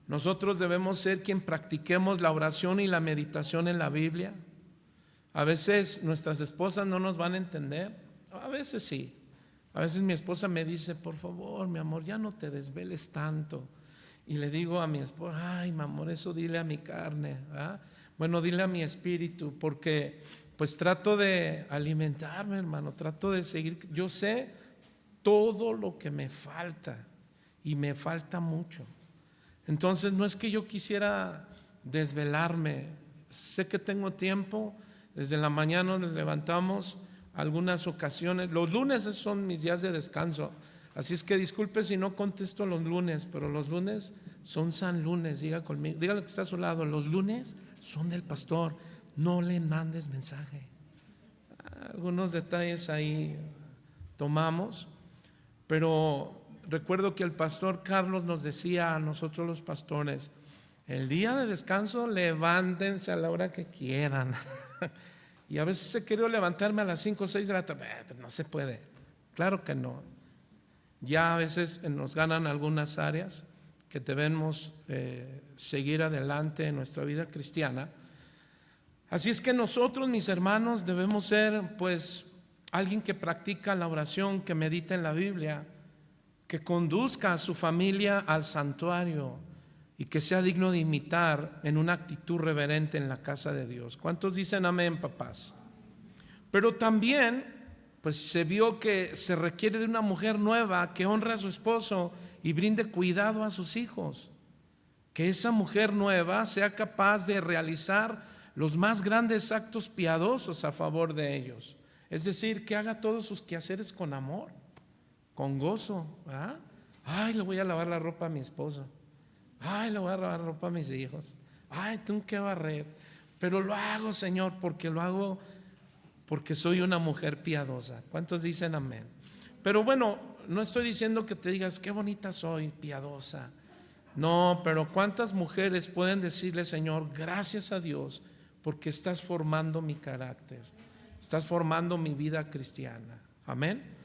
Nosotros debemos ser quien practiquemos la oración y la meditación en la Biblia. A veces nuestras esposas no nos van a entender, a veces sí. A veces mi esposa me dice: por favor, mi amor, ya no te desveles tanto. Y le digo a mi esposa: ay, mi amor, eso dile a mi carne, ¿verdad? Bueno, dile a mi espíritu, porque pues trato de alimentarme, hermano, trato de seguir. Yo sé todo lo que me falta y me falta mucho. Entonces no es que yo quisiera desvelarme, sé que tengo tiempo. Desde la mañana nos levantamos, algunas ocasiones, los lunes son mis días de descanso, así es que disculpe si no contesto los lunes, pero los lunes son San Lunes. Diga conmigo, dígale que está a su lado: los lunes son del pastor, no le mandes mensaje. Algunos detalles ahí tomamos, pero recuerdo que el pastor Carlos nos decía a nosotros los pastores: el día de descanso levántense a la hora que quieran. Y a veces he querido levantarme a las 5 o 6 de la tarde, pero no se puede, claro que no. Ya a veces nos ganan algunas áreas que debemos seguir adelante en nuestra vida cristiana. Así es que nosotros, mis hermanos, debemos ser pues alguien que practica la oración, que medita en la Biblia, que conduzca a su familia al santuario y que sea digno de imitar en una actitud reverente en la casa de Dios. ¿Cuántos dicen amén, papás? Pero también pues se vio que se requiere de una mujer nueva que honre a su esposo y brinde cuidado a sus hijos. Que esa mujer nueva sea capaz de realizar los más grandes actos piadosos a favor de ellos. Es decir, que haga todos sus quehaceres con amor, con gozo, ¿verdad? Ay, le voy a lavar la ropa a mi esposo. Ay, le voy a lavar la ropa a mis hijos. Ay, tengo que barrer. Pero lo hago, Señor, porque lo hago porque soy una mujer piadosa. ¿Cuántos dicen amén? Pero bueno, no estoy diciendo que te digas: qué bonita soy, piadosa. No, pero ¿cuántas mujeres pueden decirle: Señor, gracias a Dios porque estás formando mi carácter, estás formando mi vida cristiana? Amén.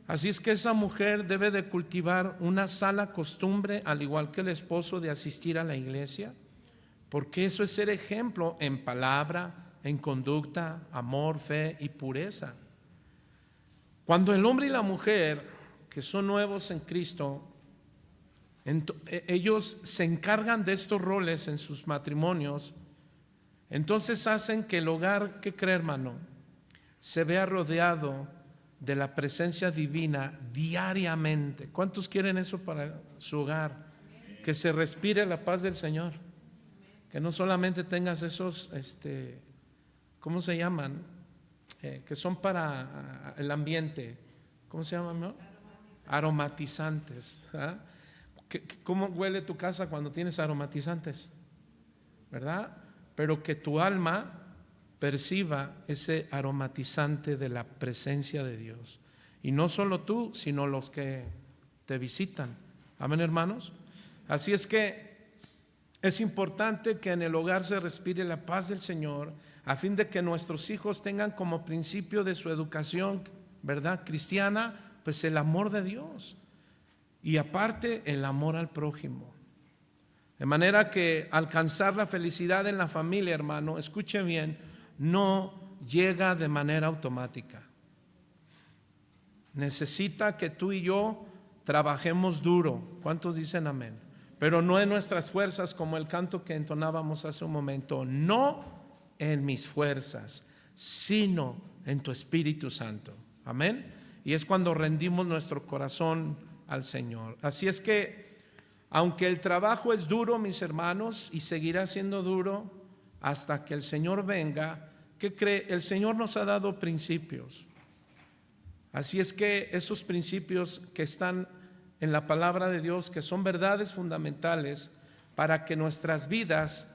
Así es que esa mujer debe de cultivar una sana costumbre, al igual que el esposo, de asistir a la iglesia, porque eso es ser ejemplo en palabra, en conducta, amor, fe y pureza. Cuando el hombre y la mujer que son nuevos en Cristo, ellos se encargan de estos roles en sus matrimonios, entonces hacen que el hogar, ¿qué cree, hermano?, se vea rodeado de la presencia divina diariamente. ¿Cuántos quieren eso para su hogar? Que se respire la paz del Señor, que no solamente tengas esos ¿cómo se llaman? Que son para el ambiente. ¿Cómo se llaman, no? Aromatizantes. ¿Ah? ¿Cómo huele tu casa cuando tienes aromatizantes? ¿Verdad? Pero que tu alma perciba ese aromatizante de la presencia de Dios. Y no solo tú, sino los que te visitan. Amén, hermanos. Así es que es importante que en el hogar se respire la paz del Señor, a fin de que nuestros hijos tengan como principio de su educación, ¿verdad?, cristiana, pues el amor de Dios. Y aparte, el amor al prójimo. De manera que alcanzar la felicidad en la familia, hermano, escuche bien, no llega de manera automática. Necesita que tú y yo trabajemos duro. ¿Cuántos dicen amén? Pero no en nuestras fuerzas, como el canto que entonábamos hace un momento. No en mis fuerzas, sino en tu Espíritu Santo. Amén. Y es cuando rendimos nuestro corazón al Señor. Así es que, aunque el trabajo es duro, mis hermanos, y seguirá siendo duro hasta que el Señor venga, ¿qué cree? El Señor nos ha dado principios. Así es que esos principios que están en la palabra de Dios, que son verdades fundamentales para que nuestras vidas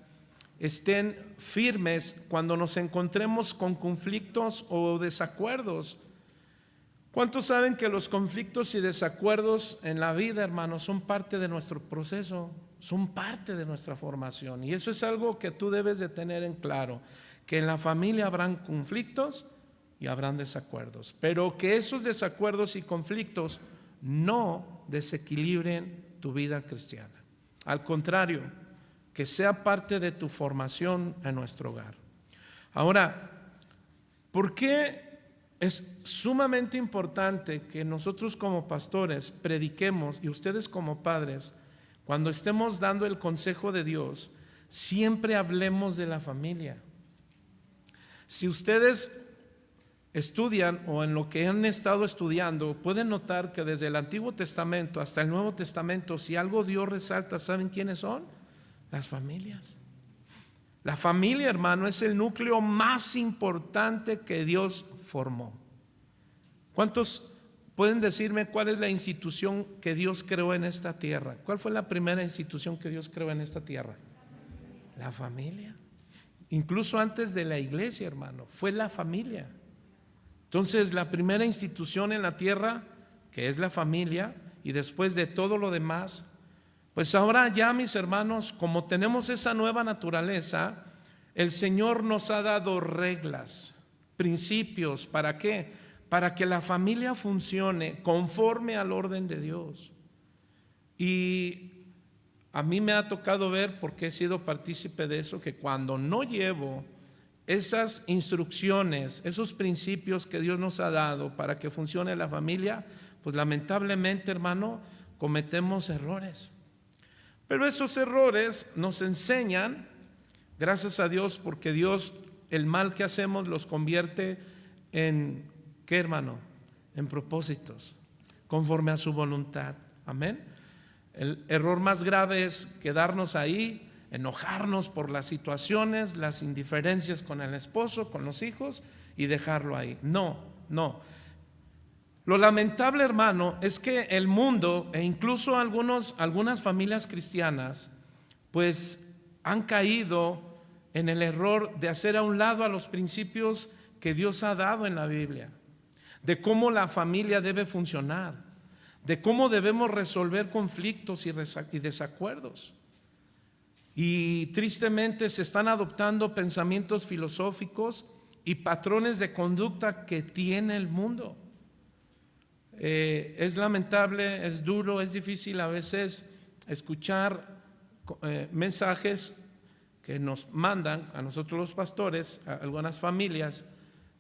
estén firmes cuando nos encontremos con conflictos o desacuerdos. ¿Cuántos saben que los conflictos y desacuerdos en la vida, hermanos, son parte de nuestro proceso? Son parte de nuestra formación, y eso es algo que tú debes de tener en claro, que en la familia habrán conflictos y habrán desacuerdos, pero que esos desacuerdos y conflictos no desequilibren tu vida cristiana. Al contrario, que sea parte de tu formación en nuestro hogar. Ahora, ¿por qué es sumamente importante que nosotros como pastores prediquemos y ustedes como padres, cuando estemos dando el consejo de Dios, siempre hablemos de la familia? Si ustedes estudian o en lo que han estado estudiando, pueden notar que desde el Antiguo Testamento hasta el Nuevo Testamento, si algo Dios resalta, ¿saben quiénes son? Las familias. La familia, hermano, es el núcleo más importante que Dios formó. ¿Cuántos pueden decirme cuál es la institución que Dios creó en esta tierra? ¿Cuál fue la primera institución que Dios creó en esta tierra? La familia. Incluso antes de la iglesia, hermano, fue la familia. Entonces, la primera institución en la tierra, que es la familia, y después de todo lo demás, pues ahora ya, mis hermanos, como tenemos esa nueva naturaleza, el Señor nos ha dado reglas, principios. ¿Para qué? Para que la familia funcione conforme al orden de Dios. Y a mí me ha tocado ver, porque he sido partícipe de eso, que cuando no llevo esas instrucciones, esos principios que Dios nos ha dado para que funcione la familia, pues lamentablemente, hermano, cometemos errores. Pero esos errores nos enseñan, gracias a Dios, porque Dios el mal que hacemos los convierte en, ¿qué, hermano? En propósitos, conforme a su voluntad. Amén. El error más grave es quedarnos ahí, enojarnos por las situaciones, las indiferencias con el esposo, con los hijos, y dejarlo ahí. No. Lo lamentable, hermano, es que el mundo e incluso algunas familias cristianas pues han caído en el error de hacer a un lado a los principios que Dios ha dado en la Biblia, de cómo la familia debe funcionar, de cómo debemos resolver conflictos y desacuerdos. Y tristemente se están adoptando pensamientos filosóficos y patrones de conducta que tiene el mundo. Es lamentable, es duro, es difícil a veces escuchar mensajes que nos mandan a nosotros los pastores, a algunas familias,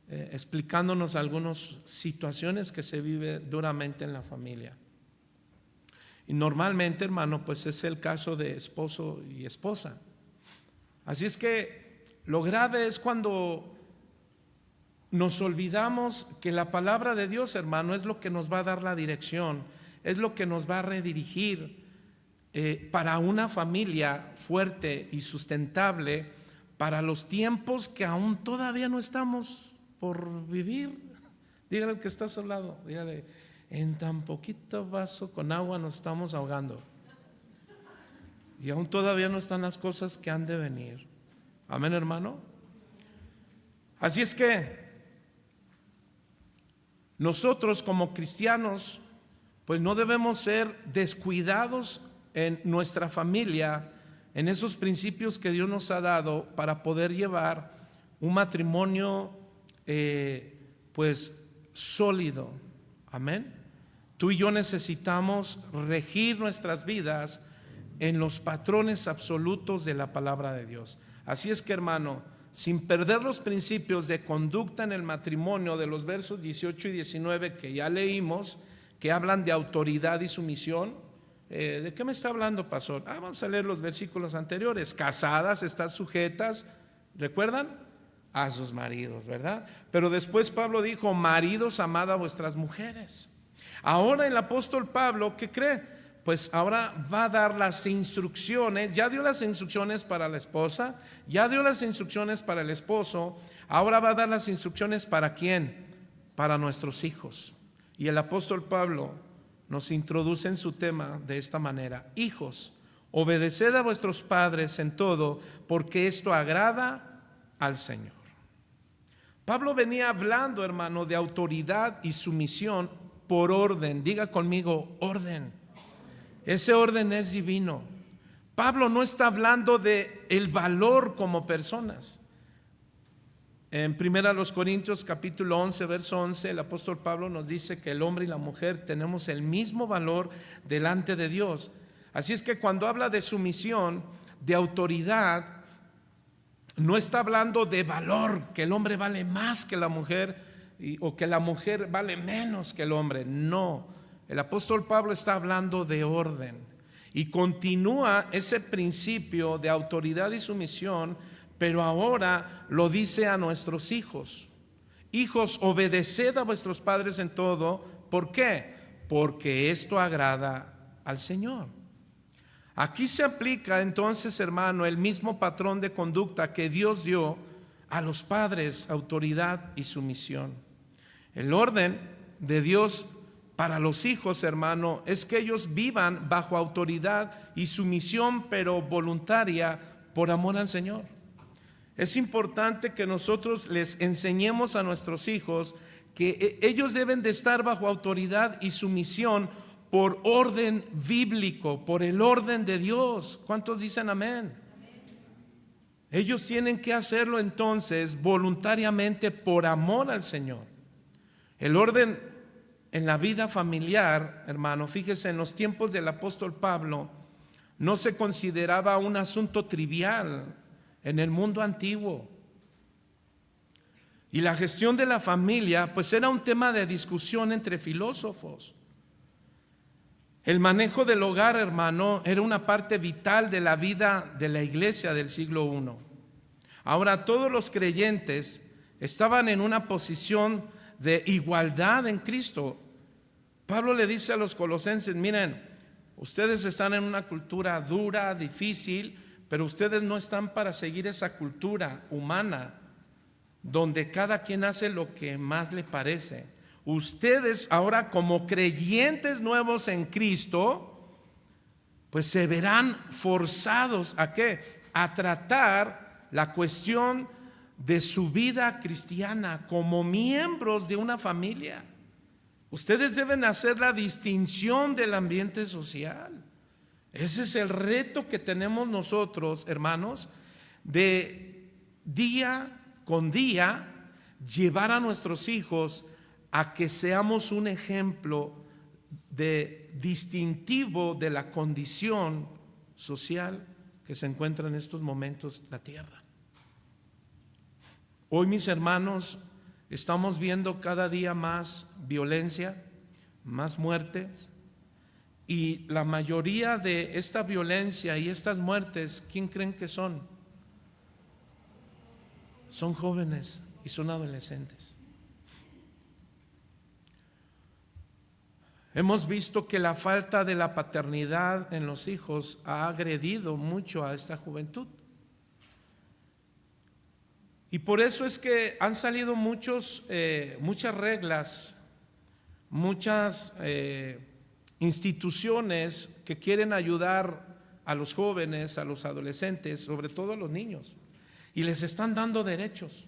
explicándonos algunas situaciones que se vive duramente en la familia. Y normalmente, hermano, pues es el caso de esposo y esposa. Así es que lo grave es cuando nos olvidamos que la palabra de Dios, hermano, es lo que nos va a dar la dirección, es lo que nos va a redirigir para una familia fuerte y sustentable para los tiempos que aún todavía no estamos por vivir. Dígale al que está a su lado, dígale: en tan poquito vaso con agua nos estamos ahogando. Y aún todavía no están las cosas que han de venir. Amén, hermano. Así es que nosotros como cristianos pues no debemos ser descuidados en nuestra familia, en esos principios que Dios nos ha dado para poder llevar un matrimonio pues sólido. Amén. Tú y yo necesitamos regir nuestras vidas en los patrones absolutos de la palabra de Dios. Así es que, hermano, sin perder los principios de conducta en el matrimonio de los versos 18 y 19 que ya leímos, que hablan de autoridad y sumisión. ¿De qué me está hablando, pastor? Vamos a leer los versículos anteriores. Casadas, están sujetas, ¿recuerdan? A sus maridos, ¿verdad? Pero después Pablo dijo: maridos, amad a vuestras mujeres. Ahora el apóstol Pablo, ¿qué cree? Pues ahora va a dar las instrucciones. Ya dio las instrucciones para la esposa, ya dio las instrucciones para el esposo. Ahora va a dar las instrucciones ¿para quién? Para nuestros hijos. Y el apóstol Pablo nos introduce en su tema de esta manera: hijos, obedeced a vuestros padres en todo, porque esto agrada al Señor. Pablo venía hablando, hermano, de autoridad y sumisión por orden. Diga conmigo: orden. Ese orden es divino. Pablo no está hablando de el valor como personas. En 1 Corintios capítulo 11 verso 11, el apóstol Pablo nos dice que el hombre y la mujer tenemos el mismo valor delante de Dios. Así es que cuando habla de sumisión, de autoridad, no está hablando de valor, que el hombre vale más que la mujer o que la mujer vale menos que el hombre. No, el apóstol Pablo está hablando de orden y continúa ese principio de autoridad y sumisión, pero ahora lo dice a nuestros hijos. Hijos, obedeced a vuestros padres en todo. ¿Por qué? Porque esto agrada al Señor. Aquí se aplica entonces, hermano, el mismo patrón de conducta que Dios dio a los padres, autoridad y sumisión. El orden de Dios para los hijos, hermano, es que ellos vivan bajo autoridad y sumisión, pero voluntaria, por amor al Señor. Es importante que nosotros les enseñemos a nuestros hijos que ellos deben de estar bajo autoridad y sumisión por orden bíblico, por el orden de Dios. ¿Cuántos dicen amén? Ellos tienen que hacerlo entonces voluntariamente por amor al Señor. El orden en la vida familiar, hermano, fíjese, en los tiempos del apóstol Pablo no se consideraba un asunto trivial en el mundo antiguo. Y la gestión de la familia pues era un tema de discusión entre filósofos. El manejo del hogar, hermano, era una parte vital de la vida de la iglesia del siglo I. Ahora, todos los creyentes estaban en una posición de igualdad en Cristo. Pablo le dice a los colosenses: miren, ustedes están en una cultura dura, difícil, pero ustedes no están para seguir esa cultura humana donde cada quien hace lo que más le parece. Ustedes ahora, como creyentes nuevos en Cristo, pues se verán forzados ¿a qué? A tratar la cuestión de su vida cristiana como miembros de una familia. Ustedes deben hacer la distinción del ambiente social. Ese es el reto que tenemos nosotros, hermanos, de día con día llevar a nuestros hijos a que seamos un ejemplo de distintivo de la condición social que se encuentra en estos momentos la tierra. Hoy, mis hermanos, estamos viendo cada día más violencia, más muertes, y la mayoría de esta violencia y estas muertes, ¿quién creen que son? Son jóvenes y son adolescentes. Hemos visto que la falta de la paternidad en los hijos ha agredido mucho a esta juventud. Y por eso es que han salido muchas reglas, muchas instituciones que quieren ayudar a los jóvenes, a los adolescentes, sobre todo a los niños, y les están dando derechos.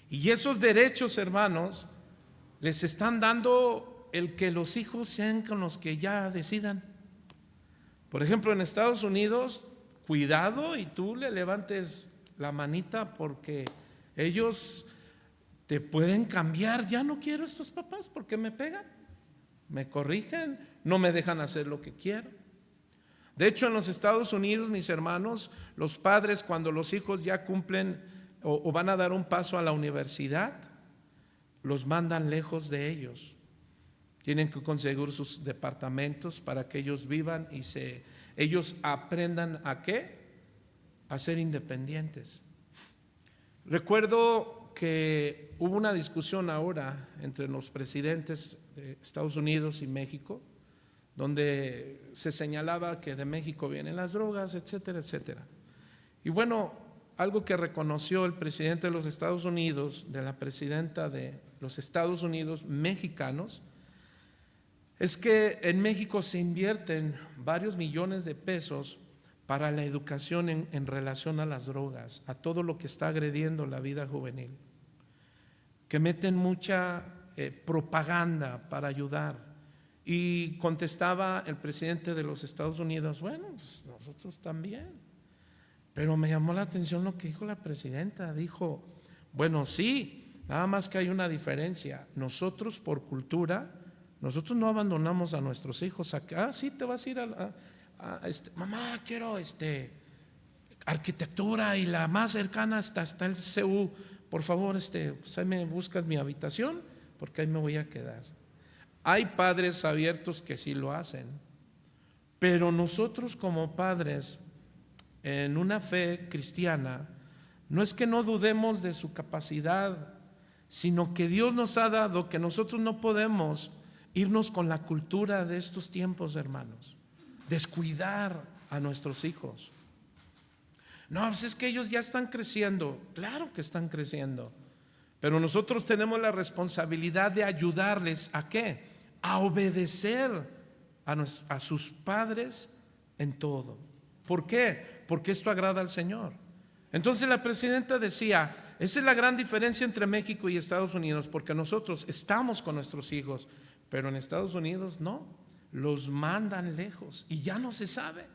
Y esos derechos, hermanos, les están dando el que los hijos sean con los que ya decidan. Por ejemplo, en Estados Unidos, cuidado y tú le levantes la manita, porque ellos te pueden cambiar. Ya no quiero estos papás porque me pegan, me corrigen, no me dejan hacer lo que quiero. De hecho, en los Estados Unidos, mis hermanos, los padres, cuando los hijos ya cumplen o van a dar un paso a la universidad, los mandan lejos de ellos. Tienen que conseguir sus departamentos para que ellos vivan y ellos aprendan ¿a qué? A ser independientes. Recuerdo que hubo una discusión ahora entre los presidentes de Estados Unidos y México, donde se señalaba que de México vienen las drogas, etcétera, etcétera. Y bueno, algo que reconoció el presidente de los Estados Unidos, de la presidenta de los Estados Unidos mexicanos, es que en México se invierten varios millones de pesos para la educación en relación a las drogas, a todo lo que está agrediendo la vida juvenil, que meten mucha propaganda para ayudar. Y contestaba el presidente de los Estados Unidos: bueno, pues nosotros también. Pero me llamó la atención lo que dijo la presidenta. Dijo: bueno, sí, nada más que hay una diferencia. Nosotros por cultura Nosotros no abandonamos a nuestros hijos acá. Sí, te vas a ir mamá, quiero arquitectura y la más cercana hasta el CU. Por favor, pues ahí me buscas mi habitación porque ahí me voy a quedar. Hay padres abiertos que sí lo hacen, pero nosotros como padres en una fe cristiana, no es que no dudemos de su capacidad, sino que Dios nos ha dado que nosotros no podemos irnos con la cultura de estos tiempos, hermanos, descuidar a nuestros hijos. No, pues es que ellos ya están creciendo. Claro que están creciendo, pero nosotros tenemos la responsabilidad de ayudarles ¿a qué? A obedecer a sus padres en todo. ¿Por qué? Porque esto agrada al Señor. Entonces la presidenta decía, esa es la gran diferencia entre México y Estados Unidos, porque nosotros estamos con nuestros hijos, pero en Estados Unidos no, los mandan lejos y ya no se sabe.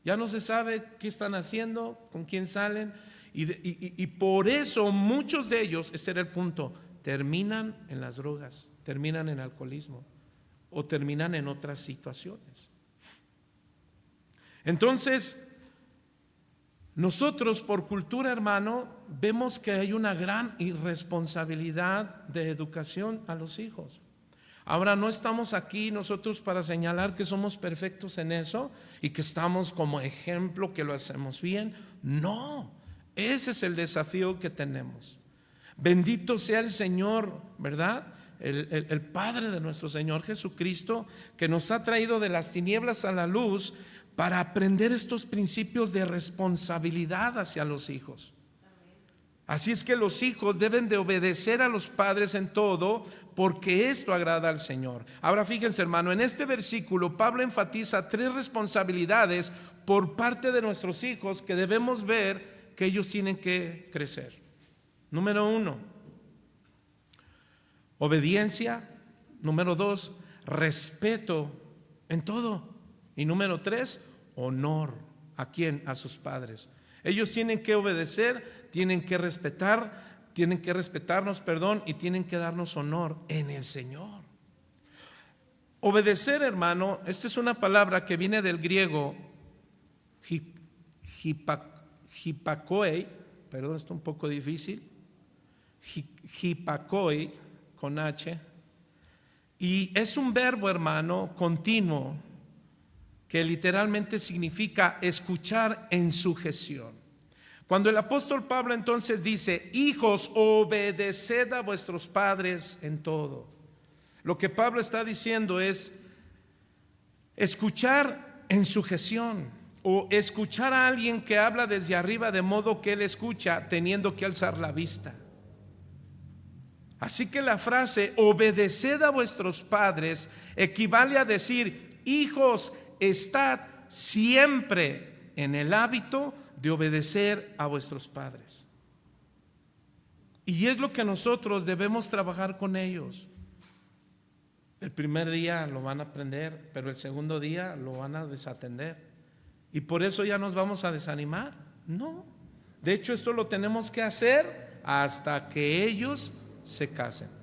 Ya no se sabe qué están haciendo, con quién salen, y por eso muchos de ellos, este era el punto, terminan en las drogas, terminan en alcoholismo o terminan en otras situaciones. Entonces, nosotros por cultura, hermano, vemos que hay una gran irresponsabilidad de educación a los hijos. Ahora, no estamos aquí nosotros para señalar que somos perfectos en eso y que estamos como ejemplo, que lo hacemos bien. No, ese es el desafío que tenemos. Bendito sea el Señor, ¿verdad? El Padre de nuestro Señor Jesucristo, que nos ha traído de las tinieblas a la luz para aprender estos principios de responsabilidad hacia los hijos. Así es que los hijos deben de obedecer a los padres en todo, porque esto agrada al Señor. Ahora fíjense, hermano, en este versículo Pablo enfatiza 3 responsabilidades por parte de nuestros hijos que debemos ver que ellos tienen que crecer. Número 1, obediencia. Número 2, respeto en todo. Y número 3, honor. ¿A quién? A sus padres. Ellos tienen que obedecer, tienen que respetar, tienen que respetarnos, y tienen que darnos honor en el Señor. Obedecer, hermano, esta es una palabra que viene del griego hipakoi, está un poco difícil, hipakoi con H, y es un verbo, hermano, continuo, que literalmente significa escuchar en sujeción. Cuando el apóstol Pablo entonces dice, hijos, obedeced a vuestros padres en todo, lo que Pablo está diciendo es escuchar en sujeción, o escuchar a alguien que habla desde arriba de modo que él escucha teniendo que alzar la vista. Así que la frase obedeced a vuestros padres equivale a decir, hijos, estad siempre en el hábito de obedecer a vuestros padres. Y es lo que nosotros debemos trabajar con ellos. El primer día lo van a aprender, pero el segundo día lo van a desatender. Y por eso ya nos vamos a desanimar. No, de hecho esto lo tenemos que hacer hasta que ellos se casen.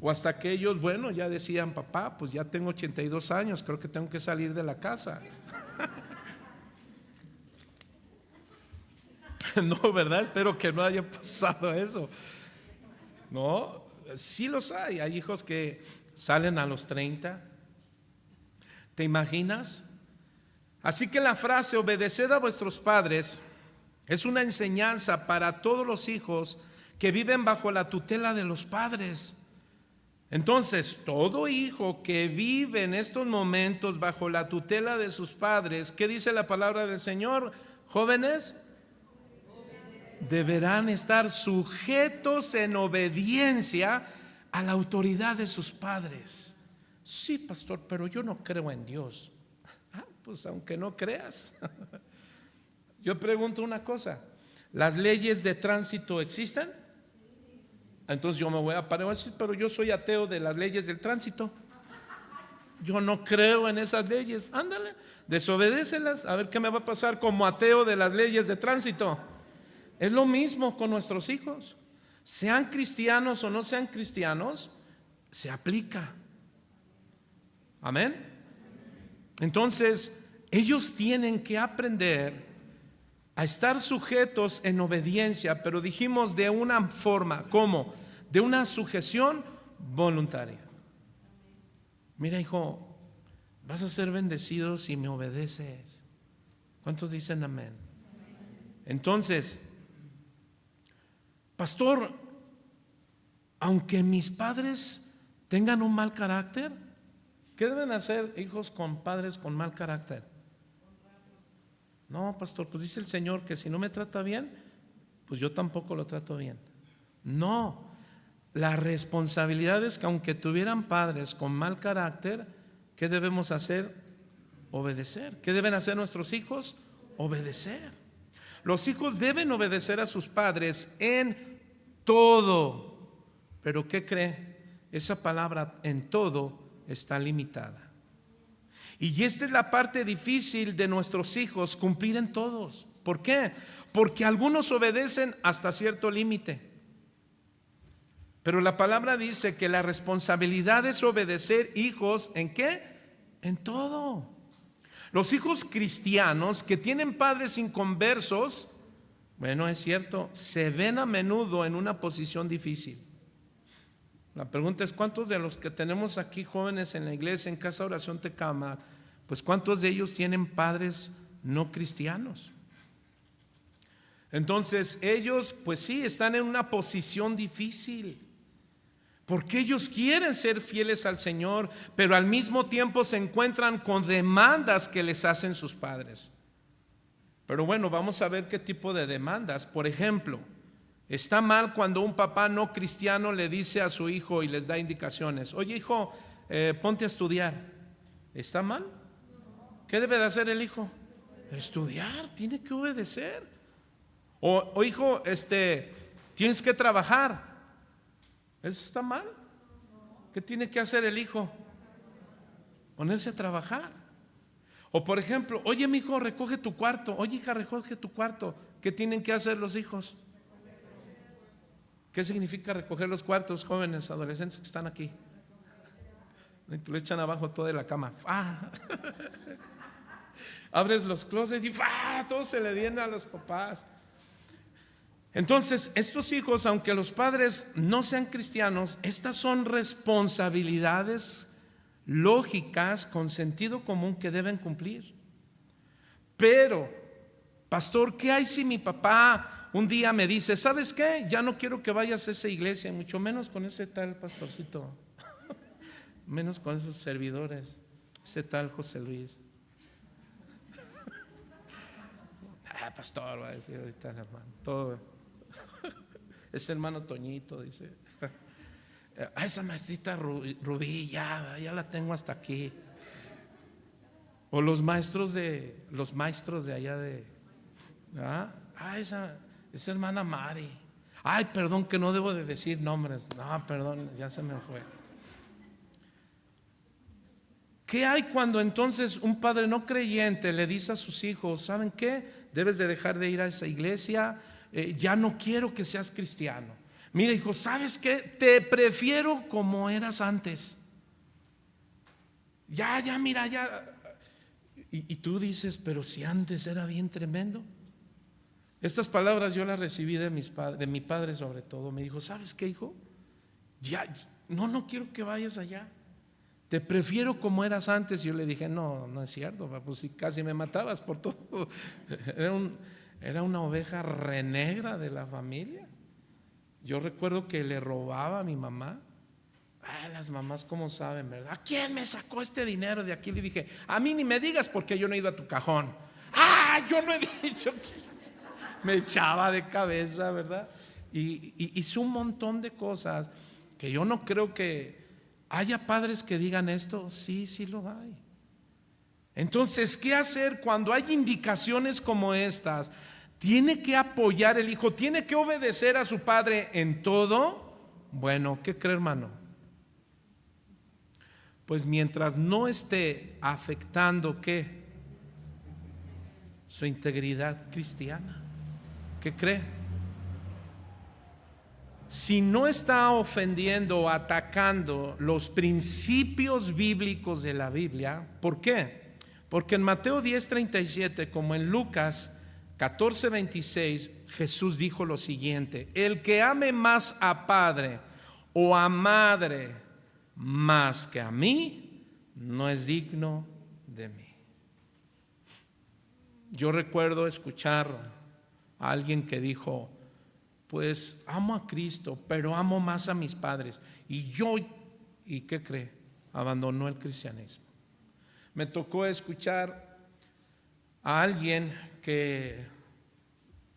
O hasta que ellos, ya decían, papá, pues ya tengo 82 años, creo que tengo que salir de la casa. No, ¿verdad? Espero que no haya pasado eso. No, sí los hay. Hay hijos que salen a los 30. ¿Te imaginas? Así que la frase obedeced a vuestros padres es una enseñanza para todos los hijos que viven bajo la tutela de los padres. Entonces, todo hijo que vive en estos momentos bajo la tutela de sus padres, ¿qué dice la palabra del Señor? Jóvenes, deberán estar sujetos en obediencia a la autoridad de sus padres. Sí, pastor, pero yo no creo en Dios. Pues aunque no creas. Yo pregunto una cosa, ¿las leyes de tránsito existen? Entonces yo me voy a parar y decir, pero yo soy ateo de las leyes del tránsito. Yo no creo en esas leyes. Ándale, desobedécelas, a ver qué me va a pasar como ateo de las leyes de tránsito. Es lo mismo con nuestros hijos. Sean cristianos o no sean cristianos, se aplica. Amén. Entonces, ellos tienen que aprender a estar sujetos en obediencia, pero dijimos de una forma, ¿cómo? De una sujeción voluntaria. Mira, hijo, vas a ser bendecido si me obedeces. ¿Cuántos dicen amén? Entonces, pastor, aunque mis padres tengan un mal carácter, ¿qué deben hacer hijos con padres con mal carácter? No, pastor, pues dice el Señor que si no me trata bien, pues yo tampoco lo trato bien. No, la responsabilidad es que aunque tuvieran padres con mal carácter, ¿qué debemos hacer? Obedecer. ¿Qué deben hacer nuestros hijos? Obedecer. Los hijos deben obedecer a sus padres en todo. Pero ¿qué cree? Esa palabra en todo está limitada. Y esta es la parte difícil de nuestros hijos, cumplir en todos. ¿Por qué? Porque algunos obedecen hasta cierto límite. Pero la palabra dice que la responsabilidad es obedecer, hijos, ¿en qué? En todo. Los hijos cristianos que tienen padres inconversos, bueno, es cierto, se ven a menudo en una posición difícil. La pregunta es: ¿cuántos de los que tenemos aquí jóvenes en la iglesia, en Casa Oración Tecámac, pues cuántos de ellos tienen padres no cristianos? Entonces ellos pues sí están en una posición difícil, porque ellos quieren ser fieles al Señor, pero al mismo tiempo se encuentran con demandas que les hacen sus padres. Pero bueno, vamos a ver qué tipo de demandas. Por ejemplo, está mal cuando un papá no cristiano le dice a su hijo y les da indicaciones: oye, hijo, ponte a estudiar. ¿Está mal? ¿Qué debe de hacer el hijo? Estudiar, tiene que obedecer. O hijo, tienes que trabajar. ¿Eso está mal? ¿Qué tiene que hacer el hijo? Ponerse a trabajar. O por ejemplo: oye, mi hijo, recoge tu cuarto. Oye, hija, recoge tu cuarto. ¿Qué tienen que hacer los hijos? ¿Qué significa recoger los cuartos, jóvenes, adolescentes que están aquí? Y tú le echan abajo todo de la cama. Abres los closets y todo se le viene a los papás. Entonces, estos hijos, aunque los padres no sean cristianos, estas son responsabilidades lógicas con sentido común que deben cumplir. Pero, pastor, ¿qué hay si mi papá un día me dice: ¿sabes qué? Ya no quiero que vayas a esa iglesia, mucho menos con ese tal pastorcito, menos con esos servidores, ese tal José Luis. Pastor, va a decir ahorita el hermano, todo. Ese hermano Toñito dice: a esa maestrita Rubí ya la tengo hasta aquí. O los maestros de allá de esa hermana Mari. Ay, perdón, que no debo de decir nombres. No, perdón, ya se me fue. ¿Qué hay cuando entonces un padre no creyente le dice a sus hijos: ¿saben qué? Debes de dejar de ir a esa iglesia, ya no quiero que seas cristiano. Mira, hijo, ¿sabes qué? Te prefiero como eras antes. Ya, mira, ya. Y tú dices: pero si antes era bien tremendo. Estas palabras yo las recibí de mi padre sobre todo. Me dijo: ¿sabes qué, hijo? Ya, no quiero que vayas allá. Te prefiero como eras antes. Y yo le dije: no es cierto, pues si casi me matabas por todo. Era una oveja renegra de la familia. Yo recuerdo que le robaba a mi mamá. Las mamás cómo saben, ¿verdad? ¿Quién me sacó este dinero de aquí? Le dije: a mí ni me digas, porque yo no he ido a tu cajón. Yo no he dicho. Me echaba de cabeza, ¿verdad? Y hice un montón de cosas que yo no creo que haya padres que digan esto. Sí lo hay. Entonces, ¿qué hacer cuando hay indicaciones como estas? Tiene que apoyar el hijo, tiene que obedecer a su padre en todo. Bueno, ¿qué cree, hermano? Pues mientras no esté afectando ¿qué? Su integridad cristiana. ¿Qué cree? si no está ofendiendo o atacando los principios bíblicos de la Biblia. ¿Por qué? Porque en Mateo 10:37, como en Lucas 14:26, Jesús dijo lo siguiente: el que ame más a padre o a madre más que a mí, no es digno de mí. Yo recuerdo escuchar a alguien que dijo: pues amo a Cristo, pero amo más a mis padres. ¿Y qué cree? Abandonó el cristianismo. Me tocó escuchar a alguien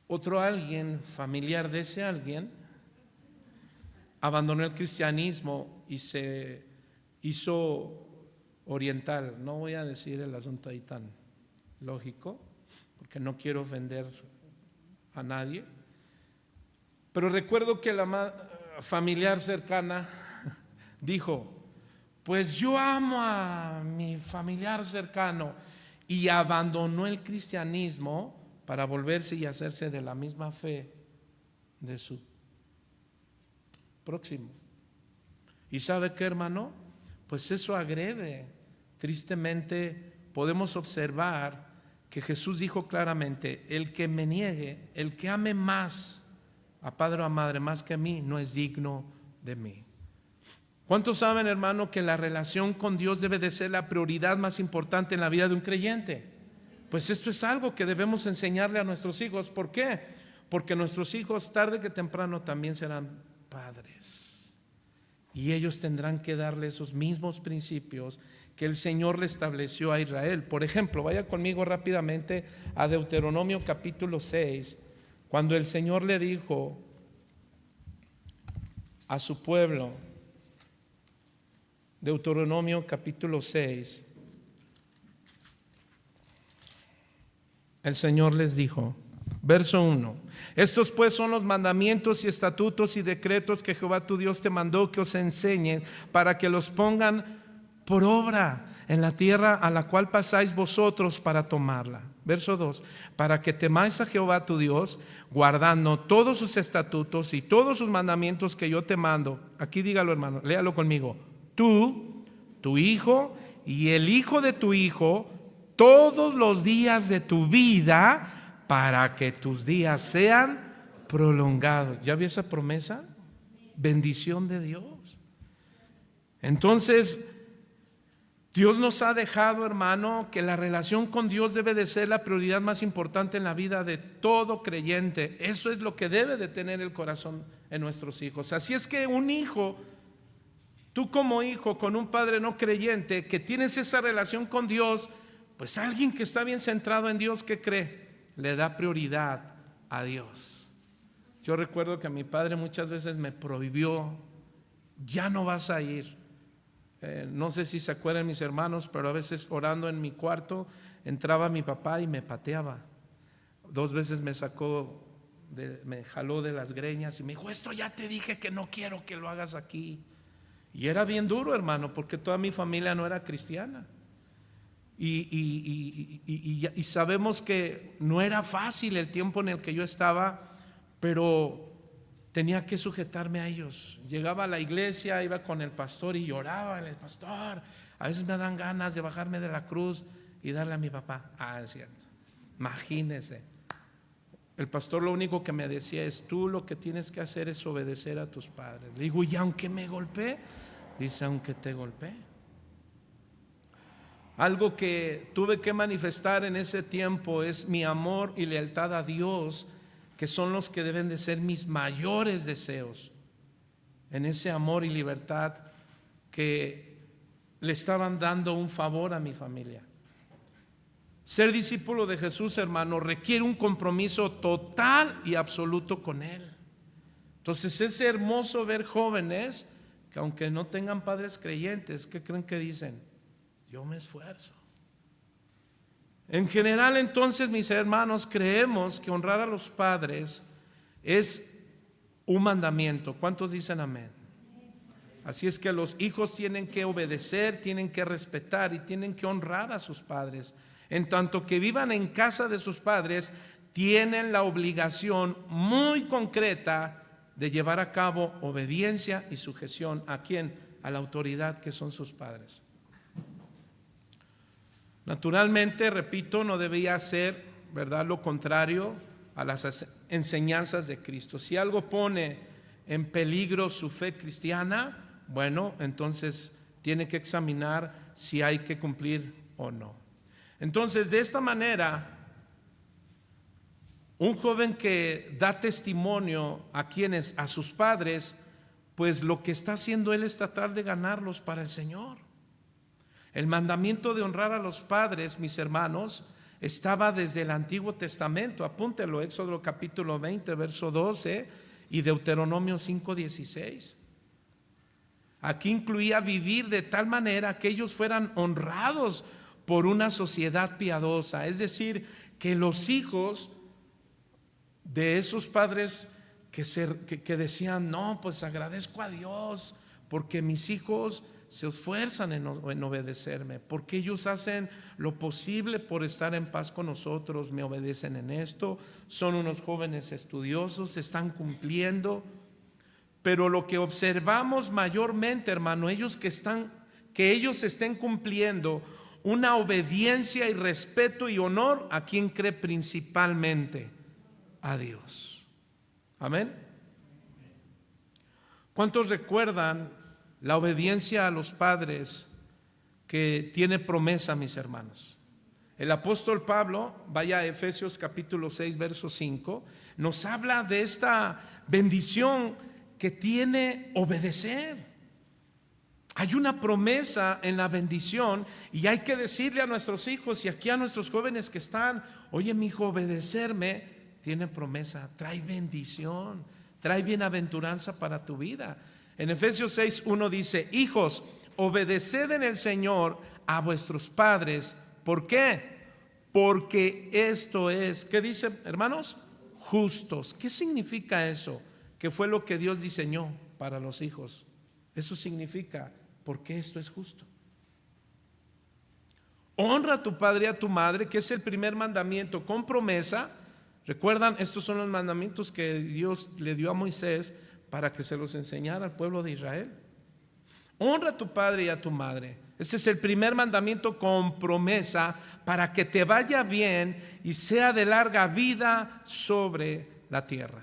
otro alguien, familiar de ese alguien, abandonó el cristianismo y se hizo oriental. No voy a decir el asunto ahí tan lógico, porque no quiero ofender a nadie. Pero recuerdo que la familiar cercana dijo: pues yo amo a mi familiar cercano, y abandonó el cristianismo para volverse y hacerse de la misma fe de su próximo. ¿Y sabe qué, hermano? Pues eso agrede. Tristemente podemos observar que Jesús dijo claramente: el que me niegue, el que ame más a padre o a madre más que a mí, no es digno de mí. ¿Cuántos saben, hermano, que la relación con Dios debe de ser la prioridad más importante en la vida de un creyente? Pues esto es algo que debemos enseñarle a nuestros hijos. ¿Por qué? Porque nuestros hijos tarde que temprano también serán padres, y ellos tendrán que darle esos mismos principios que el Señor le estableció a Israel. Por ejemplo, vaya conmigo rápidamente a Deuteronomio capítulo 6, cuando el Señor le dijo a su pueblo. Deuteronomio capítulo 6, el Señor les dijo, verso 1: estos pues son los mandamientos y estatutos y decretos que Jehová tu Dios te mandó que os enseñen, para que los pongan por obra en la tierra a la cual pasáis vosotros para tomarla. Verso 2: para que temáis a Jehová tu Dios, guardando todos sus estatutos y todos sus mandamientos que yo te mando. Aquí dígalo, hermano, léalo conmigo: tú, tu hijo y el hijo de tu hijo, todos los días de tu vida, para que tus días sean prolongados. ¿Ya vio esa promesa? Bendición de Dios. Entonces, Dios nos ha dejado, hermano, que la relación con Dios debe de ser la prioridad más importante en la vida de todo creyente. Eso es lo que debe de tener el corazón en nuestros hijos. Así es que un hijo, tú como hijo con un padre no creyente, que tienes esa relación con Dios, pues alguien que está bien centrado en Dios, ¿qué cree? Le da prioridad a Dios. Yo recuerdo que mi padre muchas veces me prohibió: ya no vas a ir. No sé si se acuerdan mis hermanos, pero a veces orando en mi cuarto entraba mi papá y me pateaba. 2 veces me jaló de las greñas y me dijo: esto ya te dije que no quiero que lo hagas aquí. Y era bien duro, hermano, porque toda mi familia no era cristiana. Y sabemos que no era fácil el tiempo en el que yo estaba, pero tenía que sujetarme a ellos. Llegaba a la iglesia, iba con el pastor y lloraba: el pastor, a veces me dan ganas de bajarme de la cruz y darle a mi papá. Es cierto. Imagínese. El pastor lo único que me decía es: tú lo que tienes que hacer es obedecer a tus padres. Le digo: ¿y aunque me golpee? Dice: aunque te golpee. Algo que tuve que manifestar en ese tiempo es mi amor y lealtad a Dios, que son los que deben de ser mis mayores deseos. En ese amor y libertad que le estaban dando un favor a mi familia. Ser discípulo de Jesús, hermano, requiere un compromiso total y absoluto con Él. Entonces es hermoso ver jóvenes que, aunque no tengan padres creyentes, ¿qué creen que dicen? Yo me esfuerzo. En general, entonces, mis hermanos, creemos que honrar a los padres es un mandamiento. ¿Cuántos dicen amén? Así es que los hijos tienen que obedecer, tienen que respetar y tienen que honrar a sus padres. En tanto que vivan en casa de sus padres, tienen la obligación muy concreta de llevar a cabo obediencia y sujeción. ¿A quién? A la autoridad que son sus padres. Naturalmente, repito, no debía ser, ¿verdad?, lo contrario a las enseñanzas de Cristo. Si algo pone en peligro su fe cristiana, bueno, entonces tiene que examinar si hay que cumplir o no. Entonces, de esta manera, un joven que da testimonio a quienes, a sus padres, pues lo que está haciendo él es tratar de ganarlos para el Señor. El mandamiento de honrar a los padres, mis hermanos, estaba desde el Antiguo Testamento. Apúntelo, Éxodo capítulo 20, verso 12 y Deuteronomio 5:16. Aquí incluía vivir de tal manera que ellos fueran honrados por una sociedad piadosa. Es decir, que los hijos de esos padres que decían, no, pues agradezco a Dios porque mis hijos se esfuerzan en obedecerme, porque ellos hacen lo posible por estar en paz con nosotros, me obedecen en esto, son unos jóvenes estudiosos, están cumpliendo. Pero lo que observamos mayormente, hermano, que ellos estén cumpliendo una obediencia y respeto y honor a quien cree principalmente, a Dios. Amén. ¿Cuántos recuerdan la obediencia a los padres que tiene promesa, mis hermanos? El apóstol Pablo, vaya a Efesios capítulo 6, verso 5, nos habla de esta bendición que tiene obedecer. Hay una promesa en la bendición y hay que decirle a nuestros hijos y aquí a nuestros jóvenes que están, oye, mi hijo, obedecerme tiene promesa, trae bendición, trae bienaventuranza para tu vida. En Efesios 6, 1 dice, hijos, obedeced en el Señor a vuestros padres. ¿Por qué? Porque esto es, ¿qué dice, hermanos? Justos. ¿Qué significa eso? Que fue lo que Dios diseñó para los hijos. Eso significa, porque esto es justo. Honra a tu padre y a tu madre, que es el primer mandamiento con promesa. Recuerdan, estos son los mandamientos que Dios le dio a Moisés para que se los enseñara al pueblo de Israel. Honra a tu padre y a tu madre. Ese es el primer mandamiento con promesa para que te vaya bien y sea de larga vida sobre la tierra.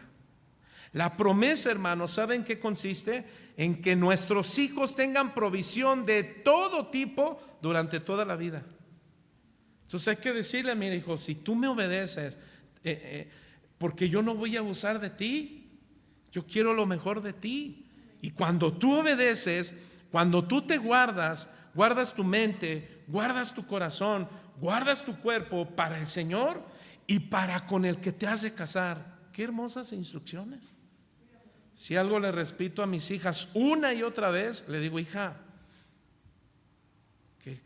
La promesa, hermanos, ¿saben qué consiste? En que nuestros hijos tengan provisión de todo tipo durante toda la vida. Entonces hay que decirle, mira, hijo, si tú me obedeces, porque yo no voy a abusar de ti, yo quiero lo mejor de ti. Y cuando tú obedeces, cuando tú te guardas tu mente, guardas tu corazón, guardas tu cuerpo para el Señor y para con el que te has de casar. Qué hermosas instrucciones. Si algo le repito a mis hijas una y otra vez, le digo, hija, que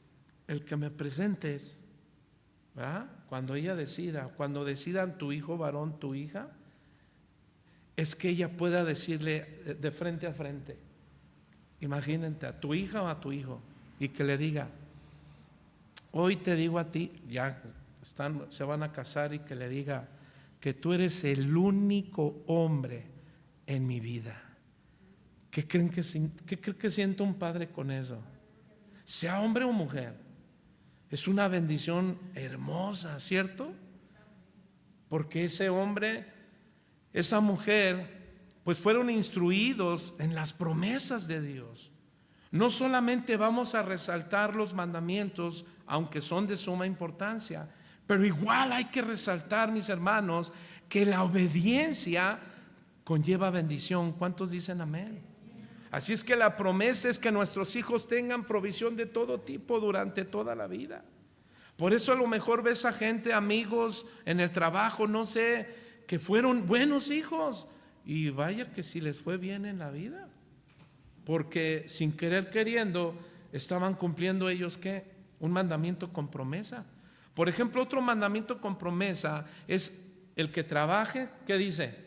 el que me presentes, ¿verdad? Cuando ella decida, cuando decidan tu hijo varón, tu hija, es que ella pueda decirle de frente a frente, imagínate a tu hija o a tu hijo, y que le diga, hoy te digo a ti, ya se van a casar, y que le diga que tú eres el único hombre en mi vida. ¿Qué creen que siente un padre con eso? Sea hombre o mujer, es una bendición hermosa, ¿cierto? Porque ese hombre, esa mujer, pues fueron instruidos en las promesas de Dios. No solamente vamos a resaltar los mandamientos, aunque son de suma importancia, pero igual hay que resaltar, mis hermanos, que la obediencia conlleva bendición. ¿Cuántos dicen amén? Así es que la promesa es que nuestros hijos tengan provisión de todo tipo durante toda la vida. Por eso a lo mejor ves a gente, amigos en el trabajo, no sé, que fueron buenos hijos y vaya que si les fue bien en la vida, porque sin querer queriendo estaban cumpliendo ellos ¿qué? Un mandamiento con promesa. Por ejemplo, otro mandamiento con promesa es el que trabaje, ¿qué dice?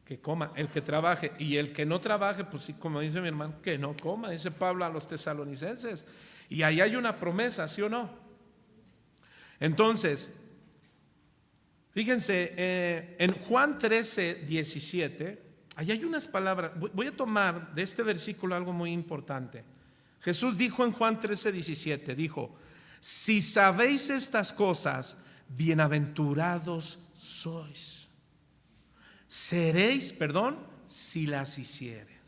Que coma. El que trabaje, y el que no trabaje, pues sí, como dice mi hermano, que no coma, dice Pablo a los tesalonicenses. Y ahí hay una promesa, ¿sí o no? Entonces, fíjense, en Juan 13:17 Ahí hay unas palabras. Voy a tomar de este versículo algo muy importante. Jesús dijo en Juan 13:17, dijo: si sabéis estas cosas, bienaventurados sois. Seréis, si las hicieren.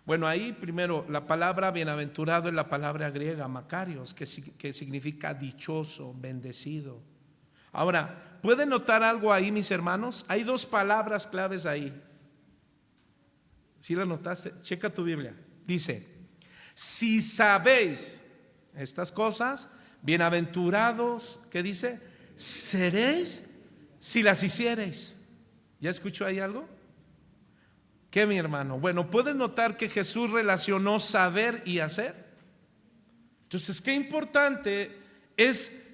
Bueno, ahí primero la palabra bienaventurado es la palabra griega makarios, que significa dichoso, bendecido. Ahora, ¿pueden notar algo ahí, mis hermanos? Hay dos palabras claves ahí. ¿Sí la notaste? Checa tu Biblia. Dice: si sabéis estas cosas, bienaventurados, ¿qué dice? Seréis si las hiciereis. ¿Ya escuchó ahí algo? ¿Qué, mi hermano? Bueno, ¿puedes notar que Jesús relacionó saber y hacer? Entonces, qué importante es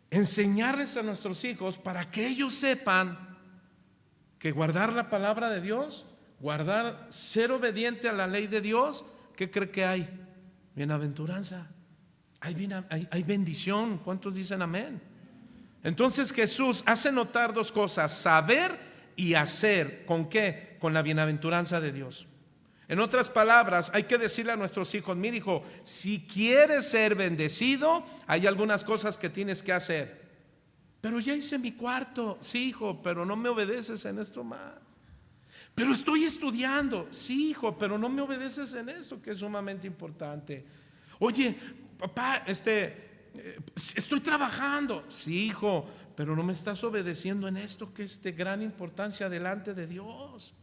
enseñarles a nuestros hijos para que ellos sepan que guardar la palabra de Dios, ser obediente a la ley de Dios, ¿qué cree que hay? Bienaventuranza, hay bendición. ¿Cuántos dicen amén? Entonces Jesús hace notar dos cosas: saber y hacer. ¿Con qué? Con la bienaventuranza de Dios. En otras palabras, hay que decirle a nuestros hijos: mira, hijo, si quieres ser bendecido, hay algunas cosas que tienes que hacer. Pero ya hice mi cuarto. Sí, hijo, pero no me obedeces en esto más. Pero estoy estudiando. Sí, hijo, pero no me obedeces en esto, que es sumamente importante. Oye, papá, estoy trabajando. Sí, hijo, pero no me estás obedeciendo en esto, que es de gran importancia delante de Dios.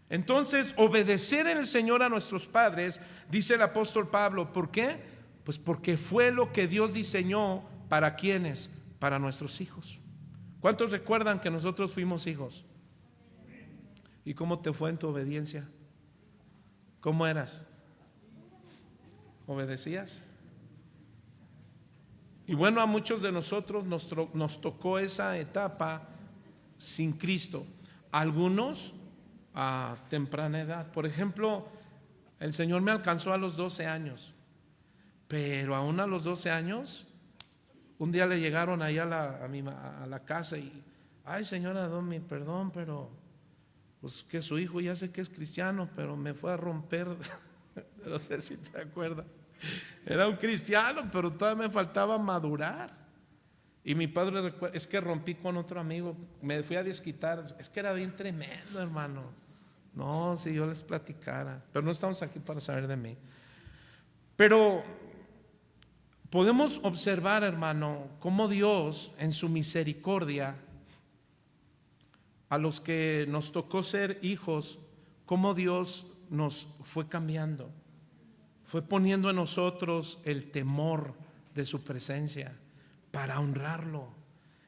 Entonces, obedecer en el Señor a nuestros padres, dice el apóstol Pablo. ¿Por qué? Pues porque fue lo que Dios diseñó. ¿Para quiénes? Para nuestros hijos. ¿Cuántos recuerdan que nosotros fuimos hijos? ¿Y cómo te fue en tu obediencia? ¿Cómo eras? ¿Obedecías? Y bueno, a muchos de nosotros nos tocó esa etapa sin Cristo. Algunos a temprana edad. Por ejemplo, el Señor me alcanzó a los 12 años. Pero aún a los 12 años, un día le llegaron ahí a la casa y: ay, señora Domi, perdón, pero pues que su hijo ya sé que es cristiano, pero me fue a romper. No sé si te acuerdas. Era un cristiano, pero todavía me faltaba madurar. Y mi padre recuerda: es que rompí con otro amigo, me fui a desquitar. Es que era bien tremendo, hermano. No, si yo les platicara, pero no estamos aquí para saber de mí. Pero podemos observar, hermano, cómo Dios en su misericordia, a los que nos tocó ser hijos, cómo Dios nos fue cambiando, fue poniendo en nosotros el temor de su presencia para honrarlo.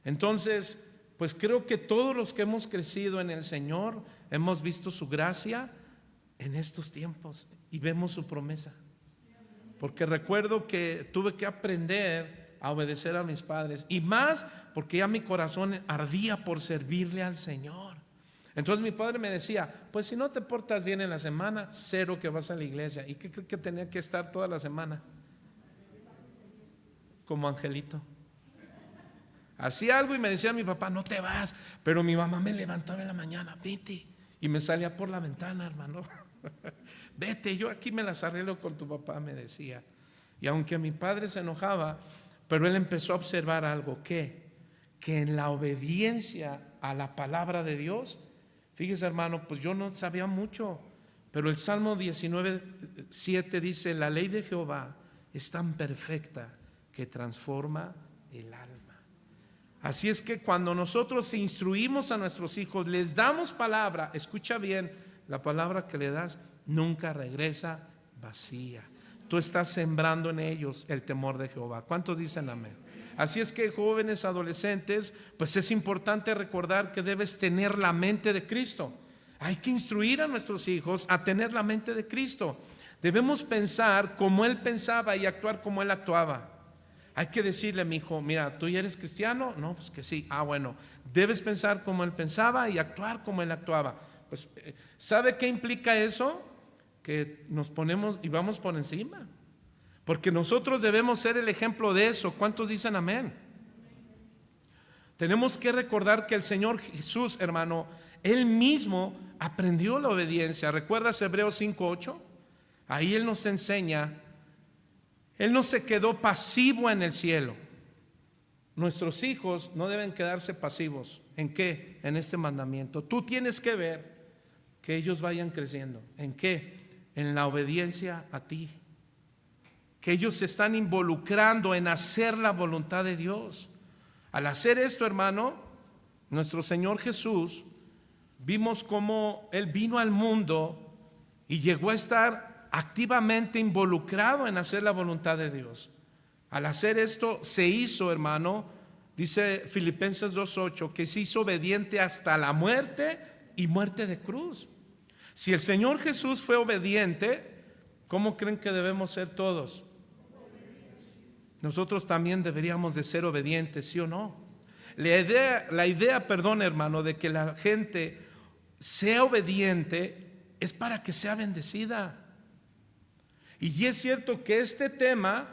Entonces, pues creo que todos los que hemos crecido en el Señor hemos visto su gracia en estos tiempos y vemos su promesa. Porque recuerdo que tuve que aprender a obedecer a mis padres, y más porque ya mi corazón ardía por servirle al Señor. Entonces mi padre me decía: pues si no te portas bien en la semana, cero que vas a la iglesia. ¿Y qué creo que tenía que estar toda la semana? Como angelito. Hacía algo y me decía mi papá: no te vas. Pero mi mamá me levantaba en la mañana: vete. Y me salía por la ventana, hermano. Vete, yo aquí me las arreglo con tu papá, me decía. Y aunque mi padre se enojaba, pero él empezó a observar algo: que en la obediencia a la palabra de Dios, fíjese, hermano, pues yo no sabía mucho, pero el Salmo 19:7 dice: la ley de Jehová es tan perfecta que transforma el alma. Así es que cuando nosotros instruimos a nuestros hijos, les damos palabra, escucha bien, la palabra que le das nunca regresa vacía. Tú estás sembrando en ellos el temor de Jehová. ¿Cuántos dicen amén? Así es que, jóvenes, adolescentes, pues es importante recordar que debes tener la mente de Cristo. Hay que instruir a nuestros hijos a tener la mente de Cristo. Debemos pensar como Él pensaba y actuar como Él actuaba. Hay que decirle: mi hijo, mira, ¿tú ya eres cristiano? No, pues que sí. Bueno, debes pensar como Él pensaba y actuar como Él actuaba. Pues, ¿sabe qué implica eso? Que nos ponemos y vamos por encima, porque nosotros debemos ser el ejemplo de eso. ¿Cuántos dicen amén? Tenemos que recordar que el Señor Jesús, hermano, Él mismo aprendió la obediencia. ¿Recuerdas Hebreos 5:8? Ahí Él nos enseña, Él no se quedó pasivo en el cielo. Nuestros hijos no deben quedarse pasivos. ¿En qué? En este mandamiento. Tú tienes que ver que ellos vayan creciendo. ¿En qué? En la obediencia a ti. Que ellos se están involucrando en hacer la voluntad de Dios. Al hacer esto, hermano, nuestro Señor Jesús, vimos cómo Él vino al mundo y llegó a estar activamente involucrado en hacer la voluntad de Dios. Al hacer esto se hizo, hermano, dice Filipenses 2:8, que se hizo obediente hasta la muerte y muerte de cruz. Si el Señor Jesús fue obediente, ¿cómo creen que debemos ser todos? Nosotros también deberíamos de ser obedientes, ¿sí o no? La idea, perdón, hermano, de que la gente sea obediente es para que sea bendecida. Y es cierto que este tema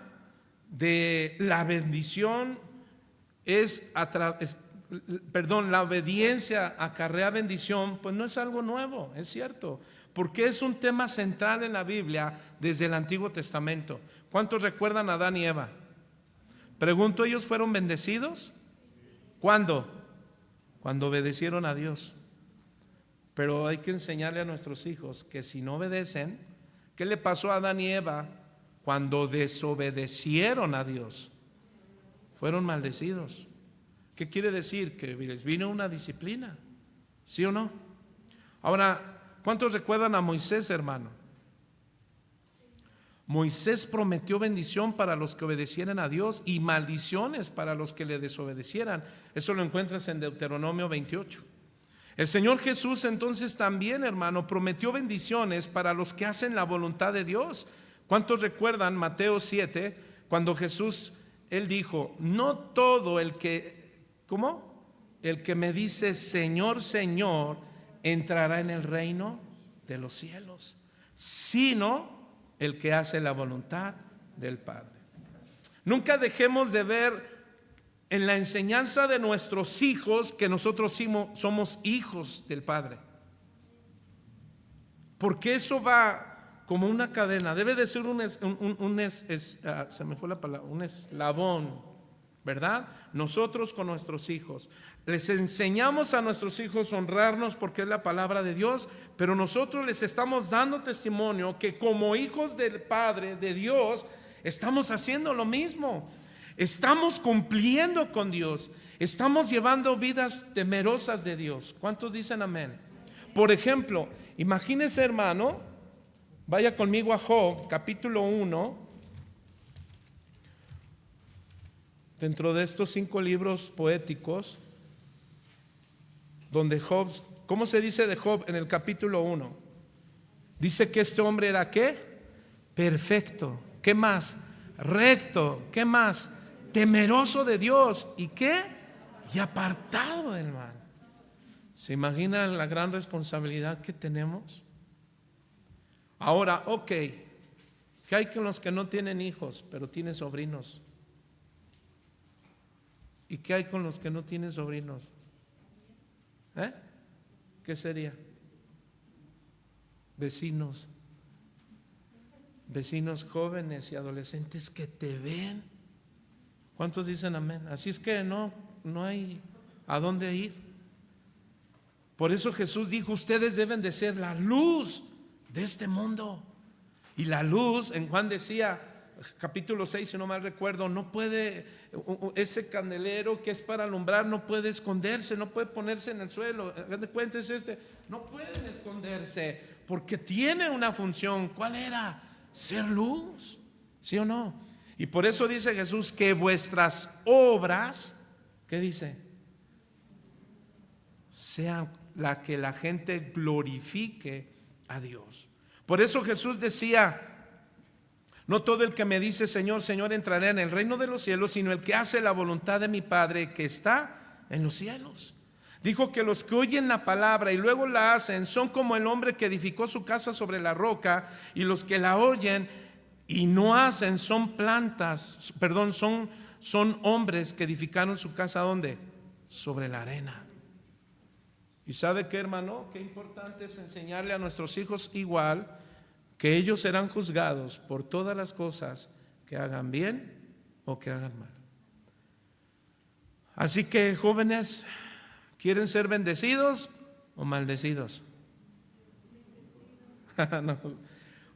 de la bendición la obediencia acarrea bendición, pues no es algo nuevo, es cierto, porque es un tema central en la Biblia desde el Antiguo Testamento. ¿Cuántos recuerdan a Adán y Eva? Pregunto, ¿ellos fueron bendecidos? ¿Cuándo? Cuando obedecieron a Dios. Pero hay que enseñarle a nuestros hijos que si no obedecen, ¿qué le pasó a Adán y Eva cuando desobedecieron a Dios? Fueron maldecidos. ¿Qué quiere decir? Que les vino una disciplina, ¿sí o no? Ahora, ¿cuántos recuerdan a Moisés, hermano? Moisés prometió bendición para los que obedecieran a Dios y maldiciones para los que le desobedecieran. Eso lo encuentras en Deuteronomio 28. El Señor Jesús entonces también, hermano, prometió bendiciones para los que hacen la voluntad de Dios. ¿Cuántos recuerdan Mateo 7, cuando Jesús, Él dijo, no todo el que, ¿cómo? El que me dice Señor, Señor, entrará en el reino de los cielos, sino el que hace la voluntad del Padre. Nunca dejemos de ver en la enseñanza de nuestros hijos que nosotros somos hijos del Padre, porque eso va como una cadena. Debe de ser se me fue la palabra, un eslabón, ¿verdad? Nosotros con nuestros hijos les enseñamos a nuestros hijos a honrarnos porque es la palabra de Dios, pero nosotros les estamos dando testimonio que como hijos del Padre, de Dios, estamos haciendo lo mismo. Estamos cumpliendo con Dios, estamos llevando vidas temerosas de Dios. ¿Cuántos dicen amén? Por ejemplo, imagínese, hermano, vaya conmigo a Job, capítulo 1. Dentro de estos 5 libros poéticos, donde Job, ¿cómo se dice de Job en el capítulo 1? Dice que este hombre era ¿qué? Perfecto. ¿Qué más? Recto. ¿Qué más? Temeroso de Dios. ¿Y qué? Y apartado del mal. ¿Se imaginan la gran responsabilidad que tenemos? Ahora, ok, ¿qué hay con los que no tienen hijos, pero tienen sobrinos? ¿Y qué hay con los que no tienen sobrinos? ¿Qué sería? Vecinos jóvenes y adolescentes que te ven. ¿Cuántos dicen amén? Así es que no hay a dónde ir. Por eso Jesús dijo, ustedes deben de ser la luz de este mundo. Y la luz, en Juan decía, capítulo 6, si no mal recuerdo, no puede, ese candelero que es para alumbrar no puede esconderse, no puede ponerse en el suelo. Hagan de cuenta, no pueden esconderse porque tiene una función. ¿Cuál era? Ser luz, ¿sí o no? Y por eso dice Jesús que vuestras obras, ¿qué dice? Sean la que la gente glorifique a Dios. Por eso Jesús decía, no todo el que me dice Señor, Señor entrará en el reino de los cielos, sino el que hace la voluntad de mi Padre que está en los cielos. Dijo que los que oyen la palabra y luego la hacen son como el hombre que edificó su casa sobre la roca, y los que la oyen y no hacen son hombres que edificaron su casa ¿dónde? Sobre la arena. ¿Y sabe qué, hermano? Qué importante es enseñarle a nuestros hijos igual, que ellos serán juzgados por todas las cosas que hagan bien o que hagan mal. Así que, jóvenes, ¿quieren ser bendecidos o maldecidos? No.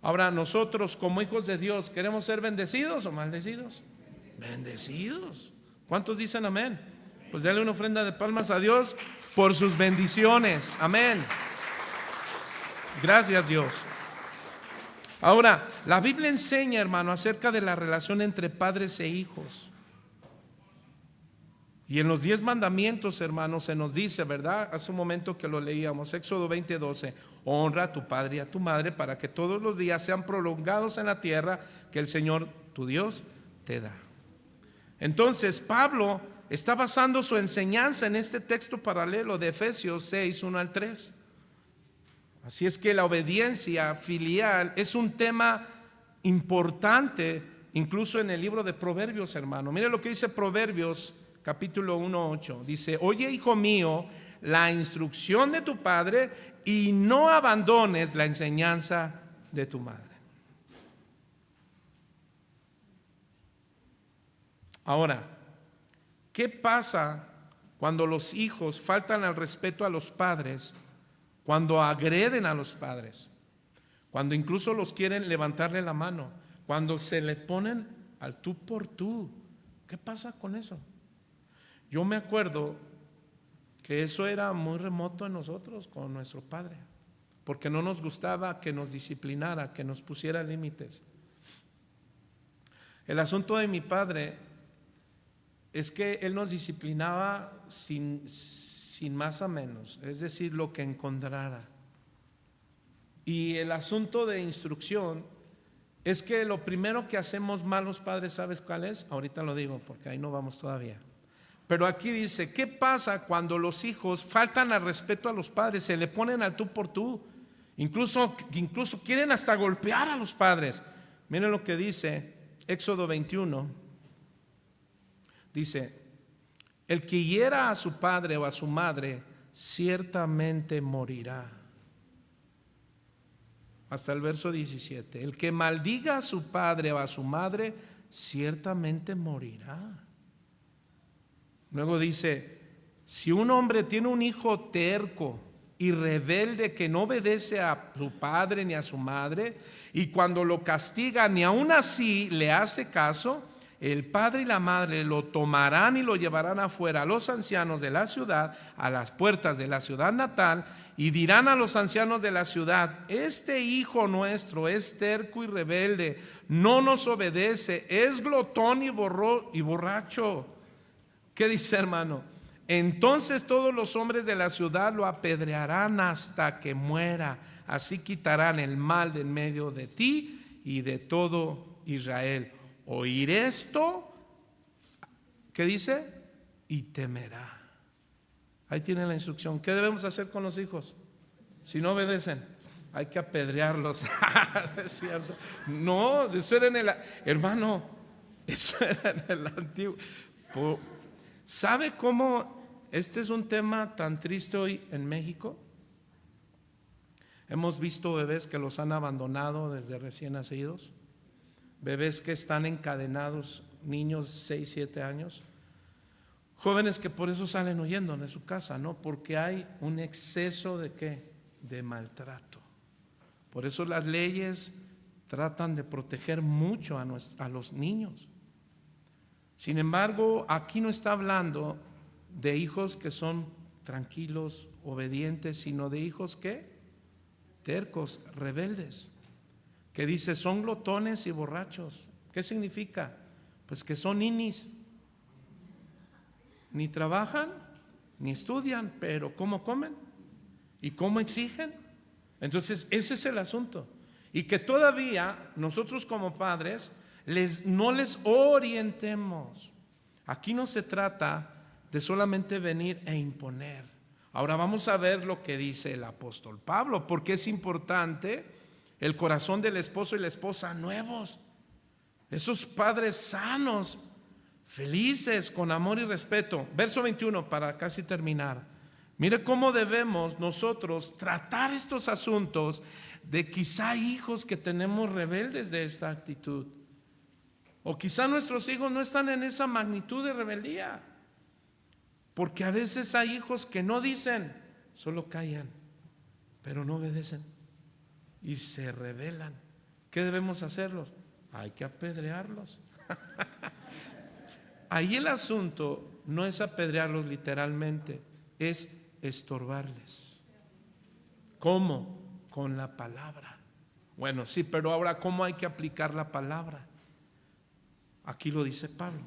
Ahora, nosotros como hijos de Dios, ¿queremos ser bendecidos o maldecidos? Bendecidos. ¿Cuántos dicen amén? Pues dale una ofrenda de palmas a Dios por sus bendiciones. Amén. Gracias, Dios. Ahora, la Biblia enseña, hermano, acerca de la relación entre padres e hijos. Y en los 10 mandamientos, hermanos, se nos dice, ¿verdad? Hace un momento que lo leíamos, Éxodo 20:12, honra a tu padre y a tu madre para que todos los días sean prolongados en la tierra que el Señor, tu Dios, te da. Entonces, Pablo está basando su enseñanza en este texto paralelo de Efesios 6, 1 al 3. Así es que la obediencia filial es un tema importante, incluso en el libro de Proverbios, hermano. Mire lo que dice Proverbios capítulo 1:8. Dice: oye, hijo mío, la instrucción de tu padre y no abandones la enseñanza de tu madre. Ahora, ¿qué pasa cuando los hijos faltan al respeto a los padres? Cuando agreden a los padres, cuando incluso los quieren levantarle la mano, cuando se le ponen al tú por tú. ¿Qué pasa con eso? Yo me acuerdo que eso era muy remoto en nosotros con nuestro padre, porque no nos gustaba que nos disciplinara, que nos pusiera límites. El asunto de mi padre es que él nos disciplinaba sin más a menos, es decir, lo que encontrara. Y el asunto de instrucción es que lo primero que hacemos mal los padres, ¿sabes cuál es? Ahorita lo digo porque ahí no vamos todavía. Pero aquí dice, ¿qué pasa cuando los hijos faltan al respeto a los padres? Se le ponen al tú por tú. Incluso quieren hasta golpear a los padres. Miren lo que dice Éxodo 21. Dice: el que hiera a su padre o a su madre ciertamente morirá. Hasta el verso 17. El que maldiga a su padre o a su madre ciertamente morirá. Luego dice: si un hombre tiene un hijo terco y rebelde que no obedece a su padre ni a su madre, y cuando lo castiga ni aun así le hace caso, el padre y la madre lo tomarán y lo llevarán afuera a los ancianos de la ciudad, a las puertas de la ciudad natal, y dirán a los ancianos de la ciudad: este hijo nuestro es terco y rebelde, no nos obedece, es glotón y borracho. ¿Qué dice, hermano? Entonces todos los hombres de la ciudad lo apedrearán hasta que muera. Así quitarán el mal de en medio de ti y de todo Israel. Oír esto, ¿qué dice? Y temerá. Ahí tienen la instrucción. ¿Qué debemos hacer con los hijos? Si no obedecen, hay que apedrearlos. ¿Es cierto? No, eso era en el, hermano, eso era en el antiguo. ¿Sabe cómo este es un tema tan triste hoy en México? Hemos visto bebés que los han abandonado desde recién nacidos, bebés que están encadenados, niños 6, 7 años, jóvenes que por eso salen huyendo de su casa, ¿no? Porque hay un exceso de ¿qué? De maltrato. Por eso las leyes tratan de proteger mucho a los niños. Sin embargo, aquí no está hablando de hijos que son tranquilos, obedientes, sino de hijos que tercos, rebeldes, que dice son glotones y borrachos. ¿Qué significa? Pues que son ninis, ni trabajan ni estudian, pero ¿cómo comen? ¿Y cómo exigen? Entonces ese es el asunto. Y que todavía nosotros como padres no les orientemos. Aquí no se trata de solamente venir e imponer. Ahora vamos a ver lo que dice el apóstol Pablo, porque es importante el corazón del esposo y la esposa nuevos, esos padres sanos, felices, con amor y respeto. Verso 21 para casi terminar. Mire cómo debemos nosotros tratar estos asuntos de quizá hijos que tenemos rebeldes de esta actitud. O quizá nuestros hijos no están en esa magnitud de rebeldía. Porque a veces hay hijos que no dicen, solo callan, pero no obedecen y se rebelan. ¿Qué debemos hacerlos? Hay que apedrearlos. Ahí el asunto no es apedrearlos literalmente, es estorbarles. ¿Cómo? Con la palabra. Bueno, sí, pero ahora ¿cómo hay que aplicar la palabra? Aquí lo dice Pablo.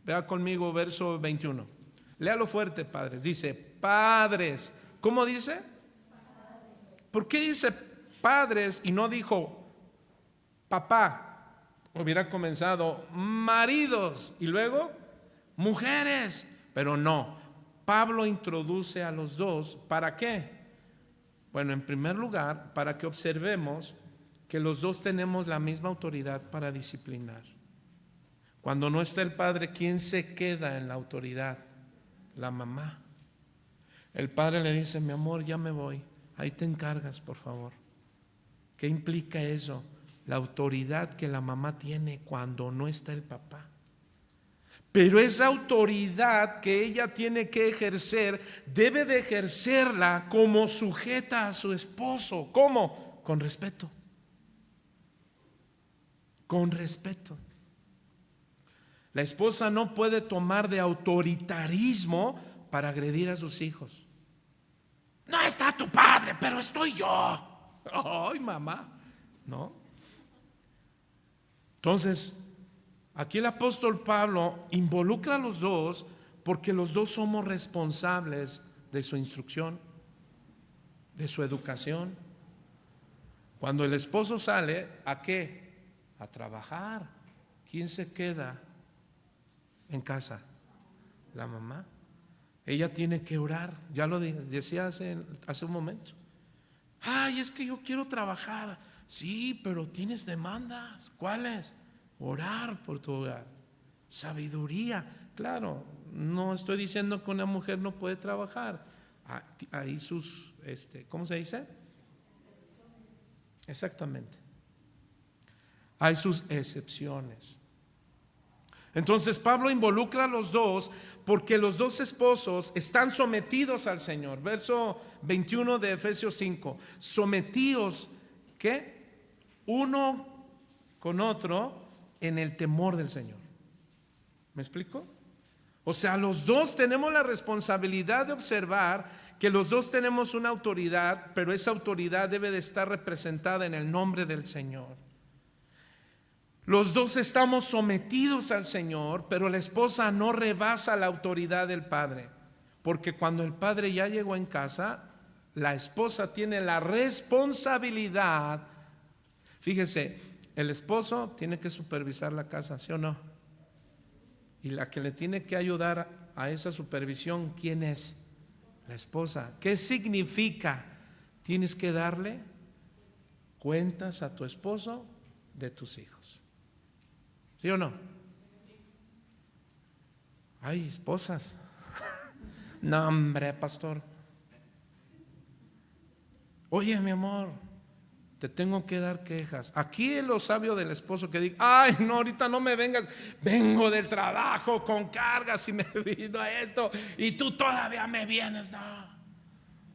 Vea conmigo verso 21. Léalo fuerte, padres. Dice, padres. ¿Cómo dice? ¿Por qué dice padres y no dijo papá? Hubiera comenzado maridos y luego mujeres. Pero no, Pablo introduce a los dos. ¿Para qué? Bueno, en primer lugar, para que observemos que los dos tenemos la misma autoridad para disciplinar. Cuando no está el padre, ¿quién se queda en la autoridad? La mamá. El padre le dice, mi amor, ya me voy, ahí te encargas, por favor. ¿Qué implica eso? La autoridad que la mamá tiene cuando no está el papá. Pero esa autoridad que ella tiene que ejercer, debe de ejercerla como sujeta a su esposo. ¿Cómo? Con respeto. Con respeto. La esposa no puede tomar de autoritarismo para agredir a sus hijos. No está tu padre, pero estoy yo. Ay, mamá. No. Entonces, aquí el apóstol Pablo involucra a los dos porque los dos somos responsables de su instrucción, de su educación. Cuando el esposo sale, ¿a qué? A trabajar. ¿Quién se queda en casa? La mamá. Ella tiene que orar. Ya lo decía hace un momento. Ay, es que yo quiero trabajar. Sí, pero tienes demandas. ¿Cuáles? Orar por tu hogar. Sabiduría. Claro, no estoy diciendo que una mujer no puede trabajar. Hay sus, ¿cómo se dice? Exactamente. Hay sus excepciones. Entonces Pablo involucra a los dos porque los dos esposos están sometidos al Señor. Verso 21 de Efesios 5. Sometidos, ¿qué? Uno con otro en el temor del Señor. ¿Me explico? O sea, los dos tenemos la responsabilidad de observar que los dos tenemos una autoridad, pero esa autoridad debe de estar representada en el nombre del Señor. Los dos estamos sometidos al Señor, pero la esposa no rebasa la autoridad del padre, porque cuando el padre ya llegó en casa, la esposa tiene la responsabilidad. Fíjese, el esposo tiene que supervisar la casa, ¿sí o no? Y la que le tiene que ayudar a esa supervisión, ¿quién es? La esposa. ¿Qué significa? Tienes que darle cuentas a tu esposo de tus hijos. ¿Sí o no? Ay, esposas. No, hombre, pastor. Oye, mi amor, te tengo que dar quejas. Aquí es lo sabio del esposo que diga, ay, no, ahorita no me vengas. Vengo del trabajo con cargas y me vino a esto y tú todavía me vienes.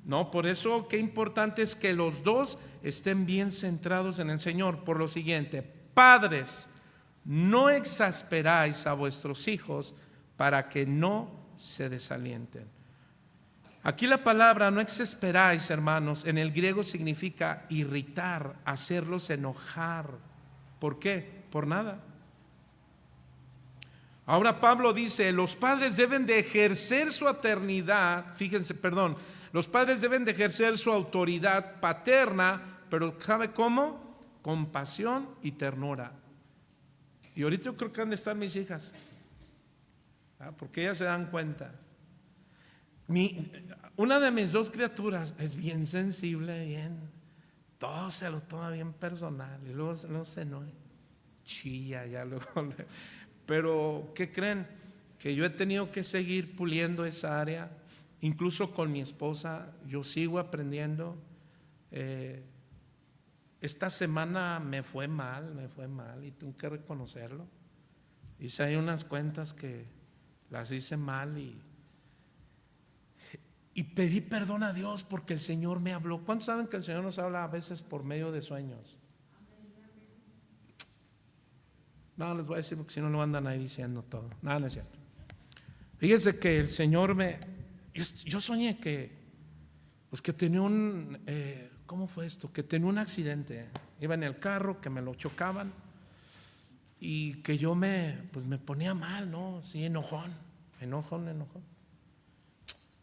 No, por eso qué importante es que los dos estén bien centrados en el Señor. Por lo siguiente, padres, no exasperáis a vuestros hijos para que no se desalienten. Aquí la palabra no exasperáis, hermanos, en el griego significa irritar, hacerlos enojar. ¿Por qué? Por nada. Ahora Pablo dice, los padres deben de ejercer su paternidad, los padres deben de ejercer su autoridad paterna, pero ¿sabe cómo? Con pasión y ternura. Y ahorita yo creo que han de estar mis hijas, porque ellas se dan cuenta. Una de mis dos criaturas es bien sensible, bien, todo se lo toma bien personal y luego se enoja, chilla ya luego. Pero ¿qué creen? Que yo he tenido que seguir puliendo esa área incluso con mi esposa, yo sigo aprendiendo. Esta semana me fue mal y tengo que reconocerlo. Hice ahí unas cuentas que las hice mal y pedí perdón a Dios porque el Señor me habló. ¿Cuántos saben que el Señor nos habla a veces por medio de sueños? No les voy a decir porque si no lo andan ahí diciendo todo. No, no es cierto. Fíjese que el Señor yo soñé que tenía ¿cómo fue esto? Que tenía un accidente. Iba en el carro, que me lo chocaban y que yo me ponía mal, ¿no? Sí, enojón.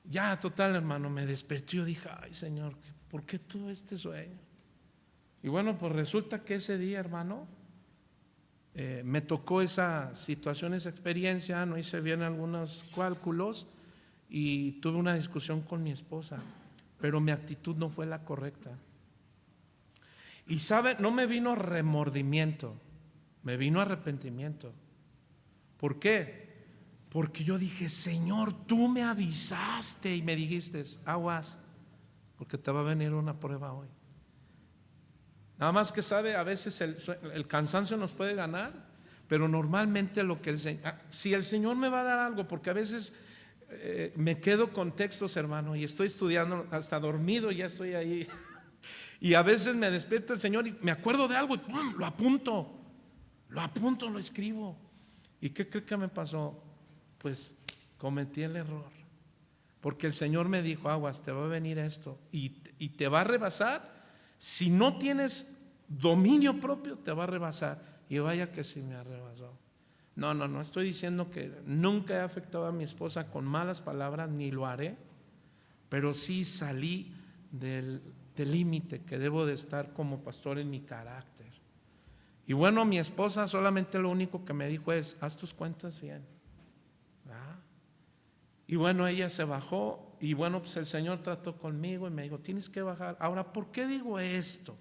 Ya, total, hermano, me desperté y yo dije, ay, Señor, ¿por qué tuve este sueño? Y bueno, pues resulta que ese día, hermano, me tocó esa situación, esa experiencia, no hice bien algunos cálculos y tuve una discusión con mi esposa, pero mi actitud no fue la correcta. Y sabe, no me vino remordimiento, me vino arrepentimiento. ¿Por qué? Porque yo dije, Señor, tú me avisaste y me dijiste, aguas, porque te va a venir una prueba hoy. Nada más que sabe, a veces el cansancio nos puede ganar, pero normalmente si el Señor me va a dar algo, porque a veces me quedo con textos, hermano, y estoy estudiando, hasta dormido ya estoy ahí, y a veces me despierta el Señor y me acuerdo de algo y ¡pum!, lo apunto, lo escribo. ¿Y qué cree que me pasó? Pues cometí el error, porque el Señor me dijo, aguas, te va a venir esto y te va a rebasar. Si no tienes dominio propio, te va a rebasar. Y vaya que sí me arrebasó. No estoy diciendo que nunca he afectado a mi esposa con malas palabras, ni lo haré, pero sí salí del límite que debo de estar como pastor en mi carácter. Y bueno, mi esposa solamente lo único que me dijo es, haz tus cuentas bien. Y bueno, ella se bajó y bueno, pues el Señor trató conmigo y me dijo, tienes que bajar. Ahora, ¿por qué digo esto?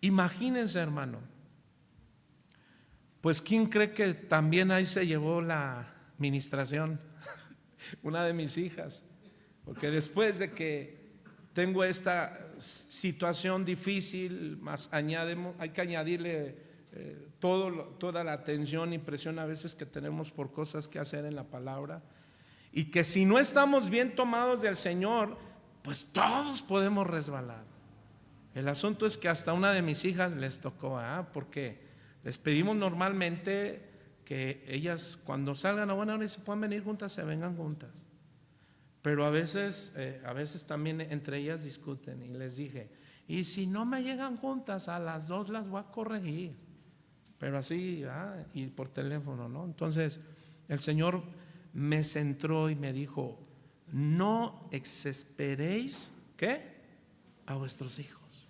Imagínense, hermano, pues ¿quién cree que también ahí se llevó la ministración? Una de mis hijas, porque después de que tengo esta situación difícil, más hay que añadirle toda la atención y presión a veces que tenemos por cosas que hacer en la palabra. Y que si no estamos bien tomados del Señor, pues todos podemos resbalar. El asunto es que hasta una de mis hijas les tocó, porque les pedimos normalmente que ellas cuando salgan a buena hora y se puedan venir juntas, se vengan juntas. Pero a veces también entre ellas discuten y les dije, y si no me llegan juntas, a las 2 las voy a corregir. Pero así, y por teléfono, ¿no? Entonces el Señor me centró y me dijo, no exasperéis, ¿qué? A vuestros hijos.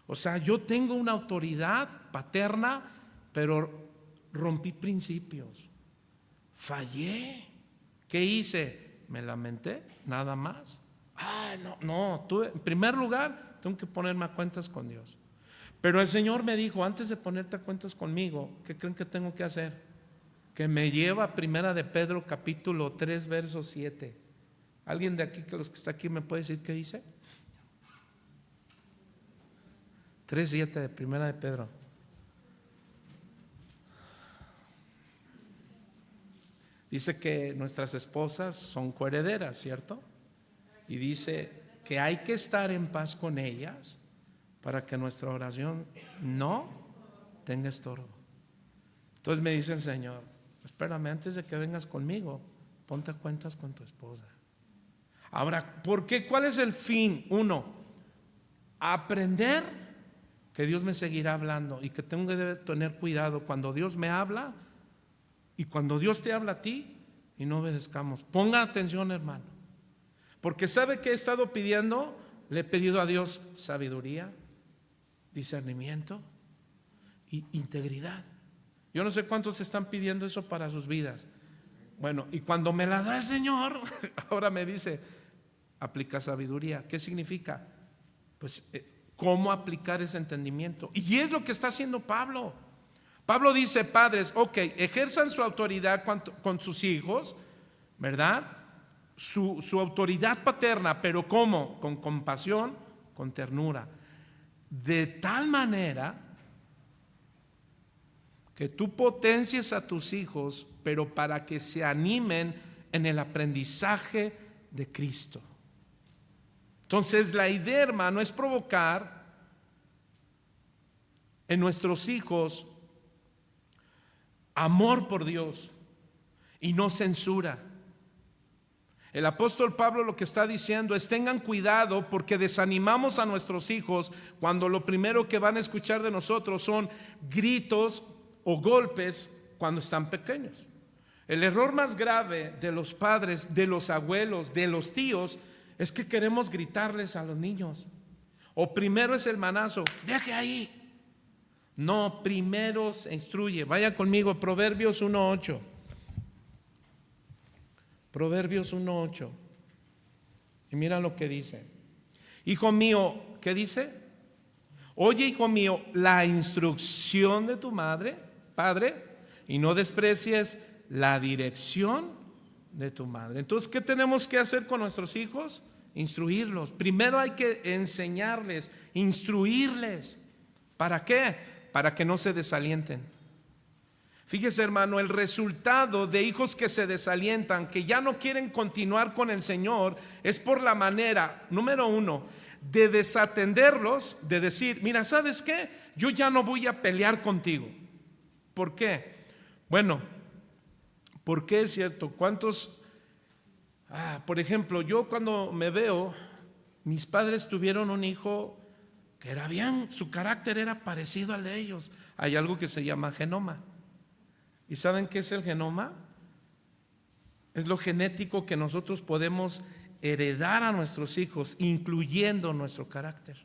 O sea, yo tengo una autoridad paterna, pero rompí principios, fallé. ¿Qué hice? Me lamenté, nada más. En primer lugar, tengo que ponerme a cuentas con Dios. Pero el Señor me dijo, antes de ponerte a cuentas conmigo, ¿qué creen que tengo que hacer? Que me lleva a Primera de Pedro capítulo 3 verso 7. ¿Alguien de aquí, que los que está aquí, me puede decir qué dice? 3:7 de Primera de Pedro. Dice que nuestras esposas son coherederas, ¿cierto? Y dice que hay que estar en paz con ellas para que nuestra oración no tenga estorbo. Entonces me dice el Señor, espérame, antes de que vengas conmigo, ponte a cuentas con tu esposa. Ahora, ¿por qué? ¿Cuál es el fin? 1, aprender que Dios me seguirá hablando y que tengo que tener cuidado cuando Dios me habla y cuando Dios te habla a ti y no obedezcamos. Ponga atención, hermano, porque ¿sabe qué he estado pidiendo? Le he pedido a Dios sabiduría, discernimiento y integridad. Yo no sé cuántos están pidiendo eso para sus vidas. Bueno, y cuando me la da el Señor, ahora me dice, aplica sabiduría. ¿Qué significa? Pues cómo aplicar ese entendimiento. Y es lo que está haciendo Pablo. Pablo dice, padres, ejerzan su autoridad con sus hijos, ¿verdad? su autoridad paterna, pero ¿cómo? Con compasión, con ternura. De tal manera que tú potencies a tus hijos, pero para que se animen en el aprendizaje de Cristo. Entonces la idea, hermano, es provocar en nuestros hijos amor por Dios y no censura. El apóstol Pablo lo que está diciendo es: tengan cuidado, porque desanimamos a nuestros hijos cuando lo primero que van a escuchar de nosotros son gritos o golpes cuando están pequeños. El error más grave de los padres, de los abuelos, de los tíos, es que queremos gritarles a los niños. O primero es el manazo, deje ahí. No, primero se instruye. Vaya conmigo, Proverbios 1:8. Proverbios 1:8. Y mira lo que dice. Hijo mío, ¿qué dice? Oye, hijo mío, la instrucción de tu madre, padre, y no desprecies la dirección de tu madre. Entonces, ¿qué tenemos que hacer con nuestros hijos? Instruirlos. Primero hay que enseñarles, instruirles. ¿Para qué? Para que no se desalienten. Fíjese, hermano, el resultado de hijos que se desalientan, que ya no quieren continuar con el Señor, es por la manera, número uno, de desatenderlos, de decir: mira, ¿sabes qué? Yo ya no voy a pelear contigo. ¿Por qué? Bueno, porque es cierto, ¿cuántos? Por ejemplo, yo cuando me veo, mis padres tuvieron un hijo que era bien, su carácter era parecido al de ellos. Hay algo que se llama genoma. ¿Y saben qué es el genoma? Es lo genético que nosotros podemos heredar a nuestros hijos, incluyendo nuestro carácter.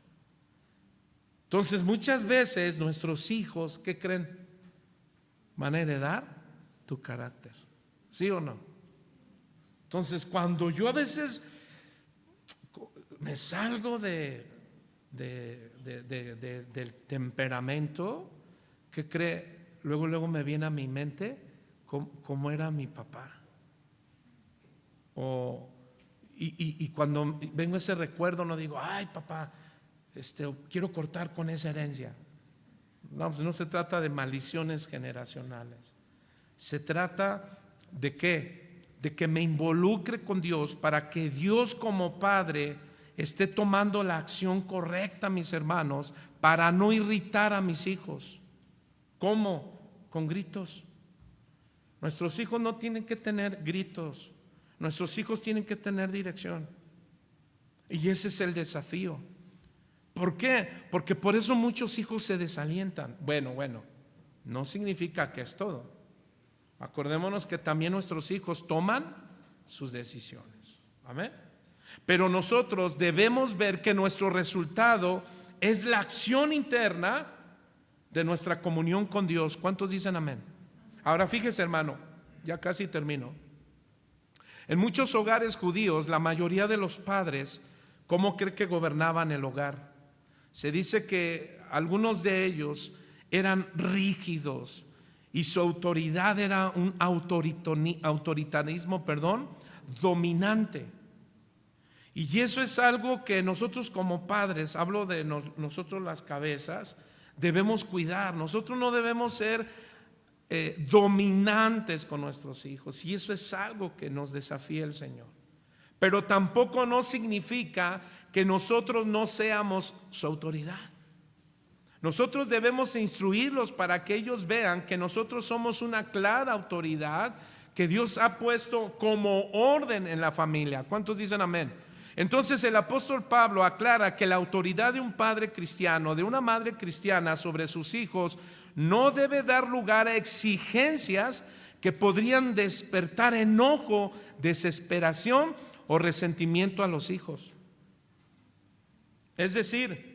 Entonces, muchas veces nuestros hijos, ¿qué creen? Van a heredar tu carácter. ¿Sí o no? Entonces, cuando yo a veces me salgo del temperamento, ¿qué cree? Luego me viene a mi mente cómo era mi papá. Y cuando vengo ese recuerdo, no digo: ay, papá, quiero cortar con esa herencia. No, pues no se trata de maldiciones generacionales. Se trata de ¿qué? De que me involucre con Dios, para que Dios como Padre esté tomando la acción correcta, mis hermanos, para no irritar a mis hijos. ¿Cómo? Con gritos. Nuestros hijos no tienen que tener gritos. Nuestros hijos tienen que tener dirección. Y ese es el desafío. ¿Por qué? Porque por eso muchos hijos se desalientan. Bueno, no significa que es todo. Acordémonos que también nuestros hijos toman sus decisiones. Amén. Pero nosotros debemos ver que nuestro resultado es la acción interna de nuestra comunión con Dios. ¿Cuántos dicen amén? Ahora fíjese, hermano, ya casi termino. En muchos hogares judíos, la mayoría de los padres, ¿cómo cree que gobernaban el hogar? Se dice que algunos de ellos eran rígidos y su autoridad era un autoritarismo, dominante. Y eso es algo que nosotros como padres, hablo de nosotros las cabezas, debemos cuidar. Nosotros no debemos ser dominantes con nuestros hijos, y eso es algo que nos desafía el Señor. Pero tampoco no significa que nosotros no seamos su autoridad. Nosotros debemos instruirlos para que ellos vean que nosotros somos una clara autoridad que Dios ha puesto como orden en la familia. ¿Cuántos dicen amén? Entonces el apóstol Pablo aclara que la autoridad de un padre cristiano, de una madre cristiana sobre sus hijos, no debe dar lugar a exigencias que podrían despertar enojo, desesperación o resentimiento a los hijos. Es decir,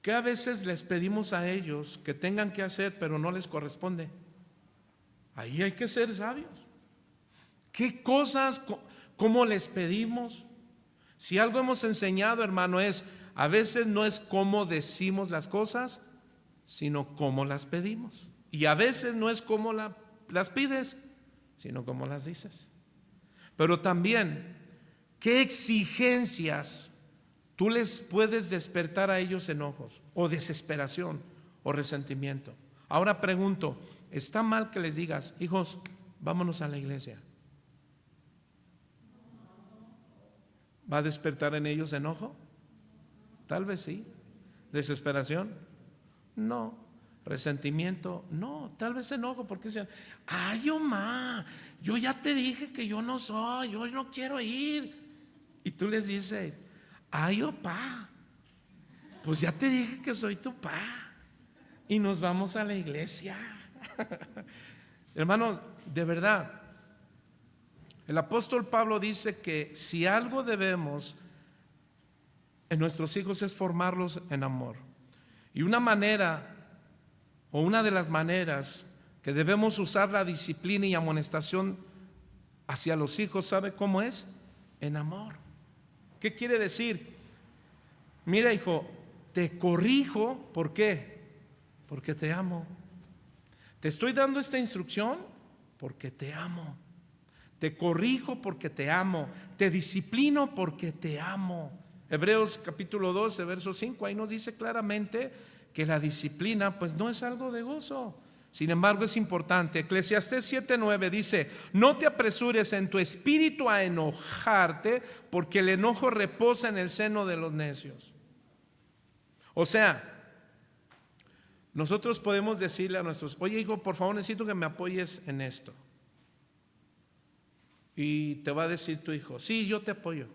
que a veces les pedimos a ellos que tengan que hacer, pero no les corresponde. Ahí hay que ser sabios. ¿Qué cosas, cómo les pedimos? Si algo hemos enseñado, hermano, es a veces no es cómo decimos las cosas, sino cómo las pedimos. Y a veces no es cómo las pides, sino cómo las dices. Pero también, ¿qué exigencias tú les puedes despertar a ellos enojos o desesperación o resentimiento? Ahora pregunto, ¿está mal que les digas, hijos, vámonos a la iglesia? ¿Va a despertar en ellos enojo? Tal vez sí. ¿Desesperación? No. ¿Resentimiento? No. Tal vez enojo porque dicen, ay, Omar, yo ya te dije que yo no soy, yo no quiero ir. Y tú les dices, ay, opá, pues ya te dije que soy tu pa y nos vamos a la iglesia. Hermanos, de verdad, el apóstol Pablo dice que si algo debemos en nuestros hijos es formarlos en amor. Y una manera, o una de las maneras que debemos usar la disciplina y amonestación hacia los hijos, ¿sabe cómo es? En amor. ¿Qué quiere decir? Mira, hijo, te corrijo, ¿por qué? Porque te amo. Te estoy dando esta instrucción porque te amo. Te corrijo porque te amo. Te disciplino porque te amo. Hebreos capítulo 12, verso 5, ahí nos dice claramente que la disciplina pues no es algo de gozo. Sin embargo es importante. Eclesiastés 7:9 dice, no te apresures en tu espíritu a enojarte, porque el enojo reposa en el seno de los necios. O sea, nosotros podemos decirle a nuestros, oye hijo, por favor necesito que me apoyes en esto. Y te va a decir tu hijo, sí, yo te apoyo.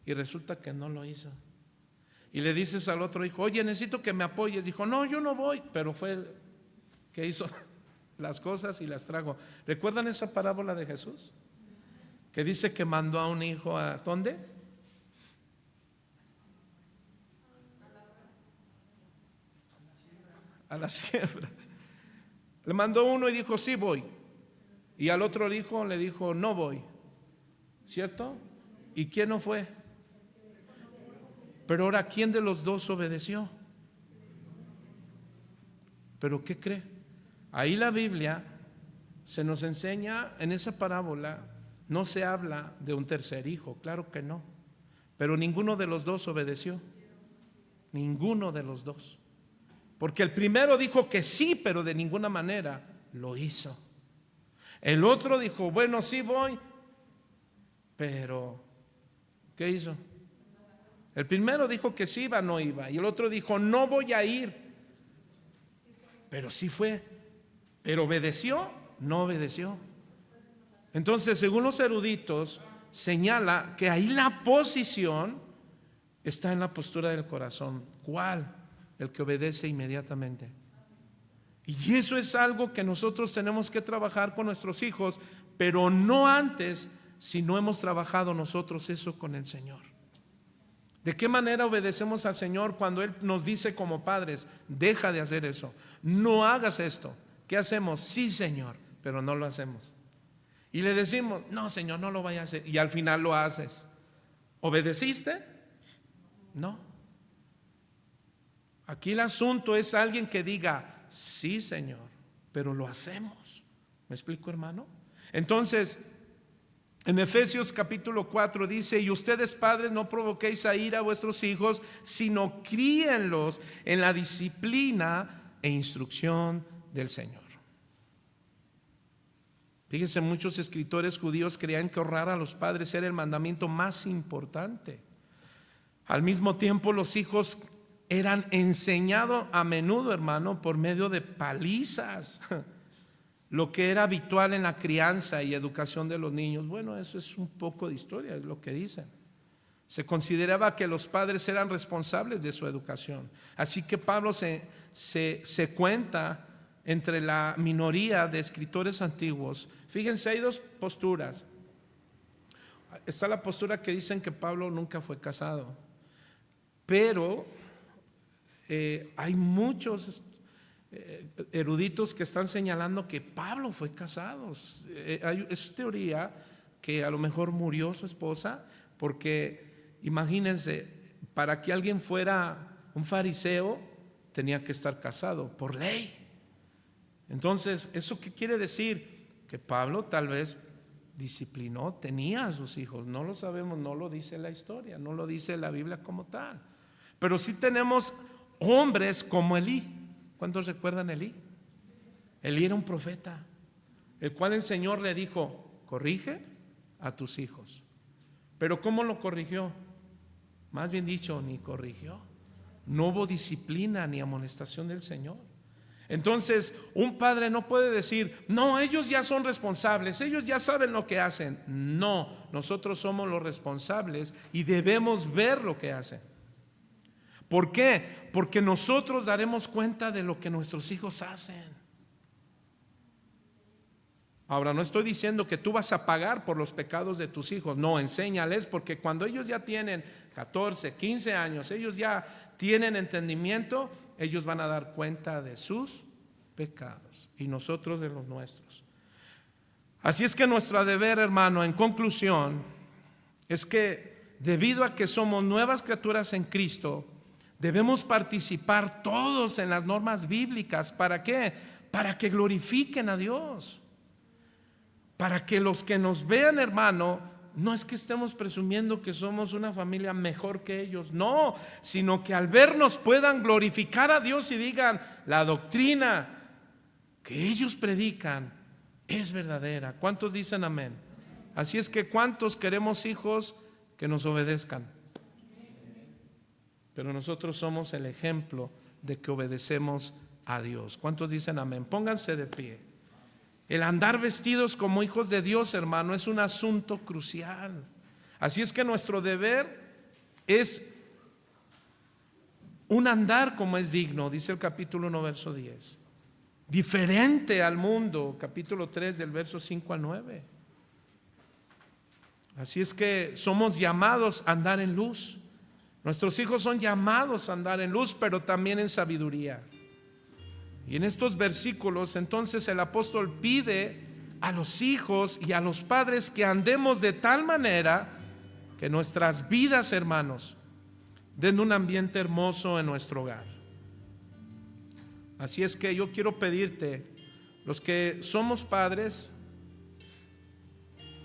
Y resulta que no lo hizo. Y le dices al otro hijo, oye, necesito que me apoyes. Dijo, no, yo no voy. Pero fue el que hizo las cosas y las trajo. ¿Recuerdan esa parábola de Jesús? Que dice que mandó a un hijo a ¿dónde? A la siembra. Le mandó uno y dijo, sí voy. Y al otro hijo le dijo, no voy. ¿Cierto? ¿Y quién no fue? Pero ahora, ¿quién de los dos obedeció? ¿Pero qué cree? Ahí la Biblia se nos enseña, en esa parábola no se habla de un tercer hijo, claro que no. Pero ninguno de los dos obedeció. Ninguno de los dos. Porque el primero dijo que sí, pero de ninguna manera lo hizo. El otro dijo, bueno, sí voy, pero ¿qué hizo? El primero dijo que sí iba, no iba. Y el otro dijo, no voy a ir. Pero sí fue. Pero obedeció, no obedeció. Entonces, según los eruditos, señala que ahí la posición está en la postura del corazón. ¿Cuál? El que obedece inmediatamente. Y eso es algo que nosotros tenemos que trabajar con nuestros hijos, pero no antes si no hemos trabajado nosotros eso con el Señor. ¿De qué manera obedecemos al Señor cuando Él nos dice como padres, deja de hacer eso, no hagas esto? ¿Qué hacemos? Sí, Señor, pero no lo hacemos. Y le decimos, no, Señor, no lo vaya a hacer, y al final lo haces. ¿Obedeciste? No. Aquí el asunto es alguien que diga, sí, Señor, pero lo hacemos. ¿Me explico, hermano? Entonces, en Efesios capítulo 4 dice, y ustedes padres no provoquéis a ira a vuestros hijos, sino críenlos en la disciplina e instrucción del Señor. Fíjense, muchos escritores judíos creían que honrar a los padres era el mandamiento más importante. Al mismo tiempo, los hijos eran enseñados a menudo, hermano, por medio de palizas, lo que era habitual en la crianza y educación de los niños. Bueno, eso es un poco de historia, es lo que dicen. Se consideraba que los padres eran responsables de su educación. Así que Pablo se cuenta entre la minoría de escritores antiguos. Fíjense, hay dos posturas. Está la postura que dicen que Pablo nunca fue casado, pero hay muchos eruditos que están señalando que Pablo fue casado. Es teoría que a lo mejor murió su esposa, porque imagínense, para que alguien fuera un fariseo tenía que estar casado por ley. Entonces, ¿eso qué quiere decir? Que Pablo tal vez disciplinó, tenía a sus hijos. No lo sabemos, no lo dice la historia, no lo dice la Biblia como tal. Pero sí tenemos hombres como Elí. ¿Cuántos recuerdan a Elí? Elí era un profeta, el cual el Señor le dijo: corrige a tus hijos. Pero ¿cómo lo corrigió? Más bien dicho, ni corrigió. No hubo disciplina ni amonestación del Señor. Entonces, un padre no puede decir: no, ellos ya son responsables, ellos ya saben lo que hacen. No, nosotros somos los responsables y debemos ver lo que hacen. ¿Por qué? Porque nosotros daremos cuenta de lo que nuestros hijos hacen. Ahora, no estoy diciendo que tú vas a pagar por los pecados de tus hijos. No, enséñales, porque cuando ellos ya tienen 14, 15 años, ellos ya tienen entendimiento, ellos van a dar cuenta de sus pecados y nosotros de los nuestros. Así es que nuestro deber, hermano, en conclusión, es que debido a que somos nuevas criaturas en Cristo, debemos participar todos en las normas bíblicas. ¿Para qué? Para que glorifiquen a Dios. Para que los que nos vean, hermano, no es que estemos presumiendo que somos una familia mejor que ellos, no, sino que al vernos puedan glorificar a Dios y digan: la doctrina que ellos predican es verdadera. ¿Cuántos dicen amén? Así es que ¿cuántos queremos hijos que nos obedezcan? Pero nosotros somos el ejemplo de que obedecemos a Dios. ¿Cuántos dicen amén? Pónganse de pie. El andar vestidos como hijos de Dios, hermano, es un asunto crucial. Así es que nuestro deber es un andar como es digno, dice el capítulo 1, verso 10. Diferente al mundo, capítulo 3, del verso 5 al 9. Así es que somos llamados a andar en luz. Nuestros hijos son llamados a andar en luz, pero también en sabiduría. Y en estos versículos, entonces, el apóstol pide a los hijos y a los padres que andemos de tal manera que nuestras vidas, hermanos, den un ambiente hermoso en nuestro hogar. Así es que yo quiero pedirte, los que somos padres,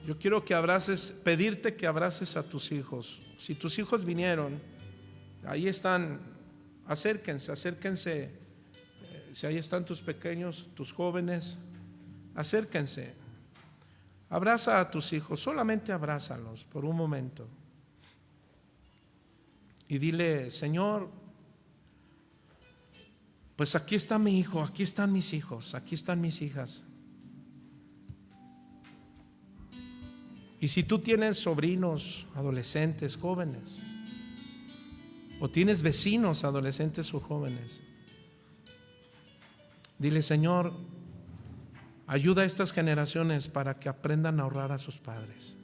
yo quiero que pedirte que abraces a tus hijos. Si tus hijos vinieron, ahí están, acérquense. Si ahí están tus pequeños, tus jóvenes, acérquense. Abraza a tus hijos, solamente abrázalos por un momento. Y dile: Señor, pues aquí está mi hijo, aquí están mis hijos, aquí están mis hijas. Y si tú tienes sobrinos, adolescentes, jóvenes, o tienes vecinos, adolescentes o jóvenes, dile: Señor, ayuda a estas generaciones para que aprendan a honrar a sus padres.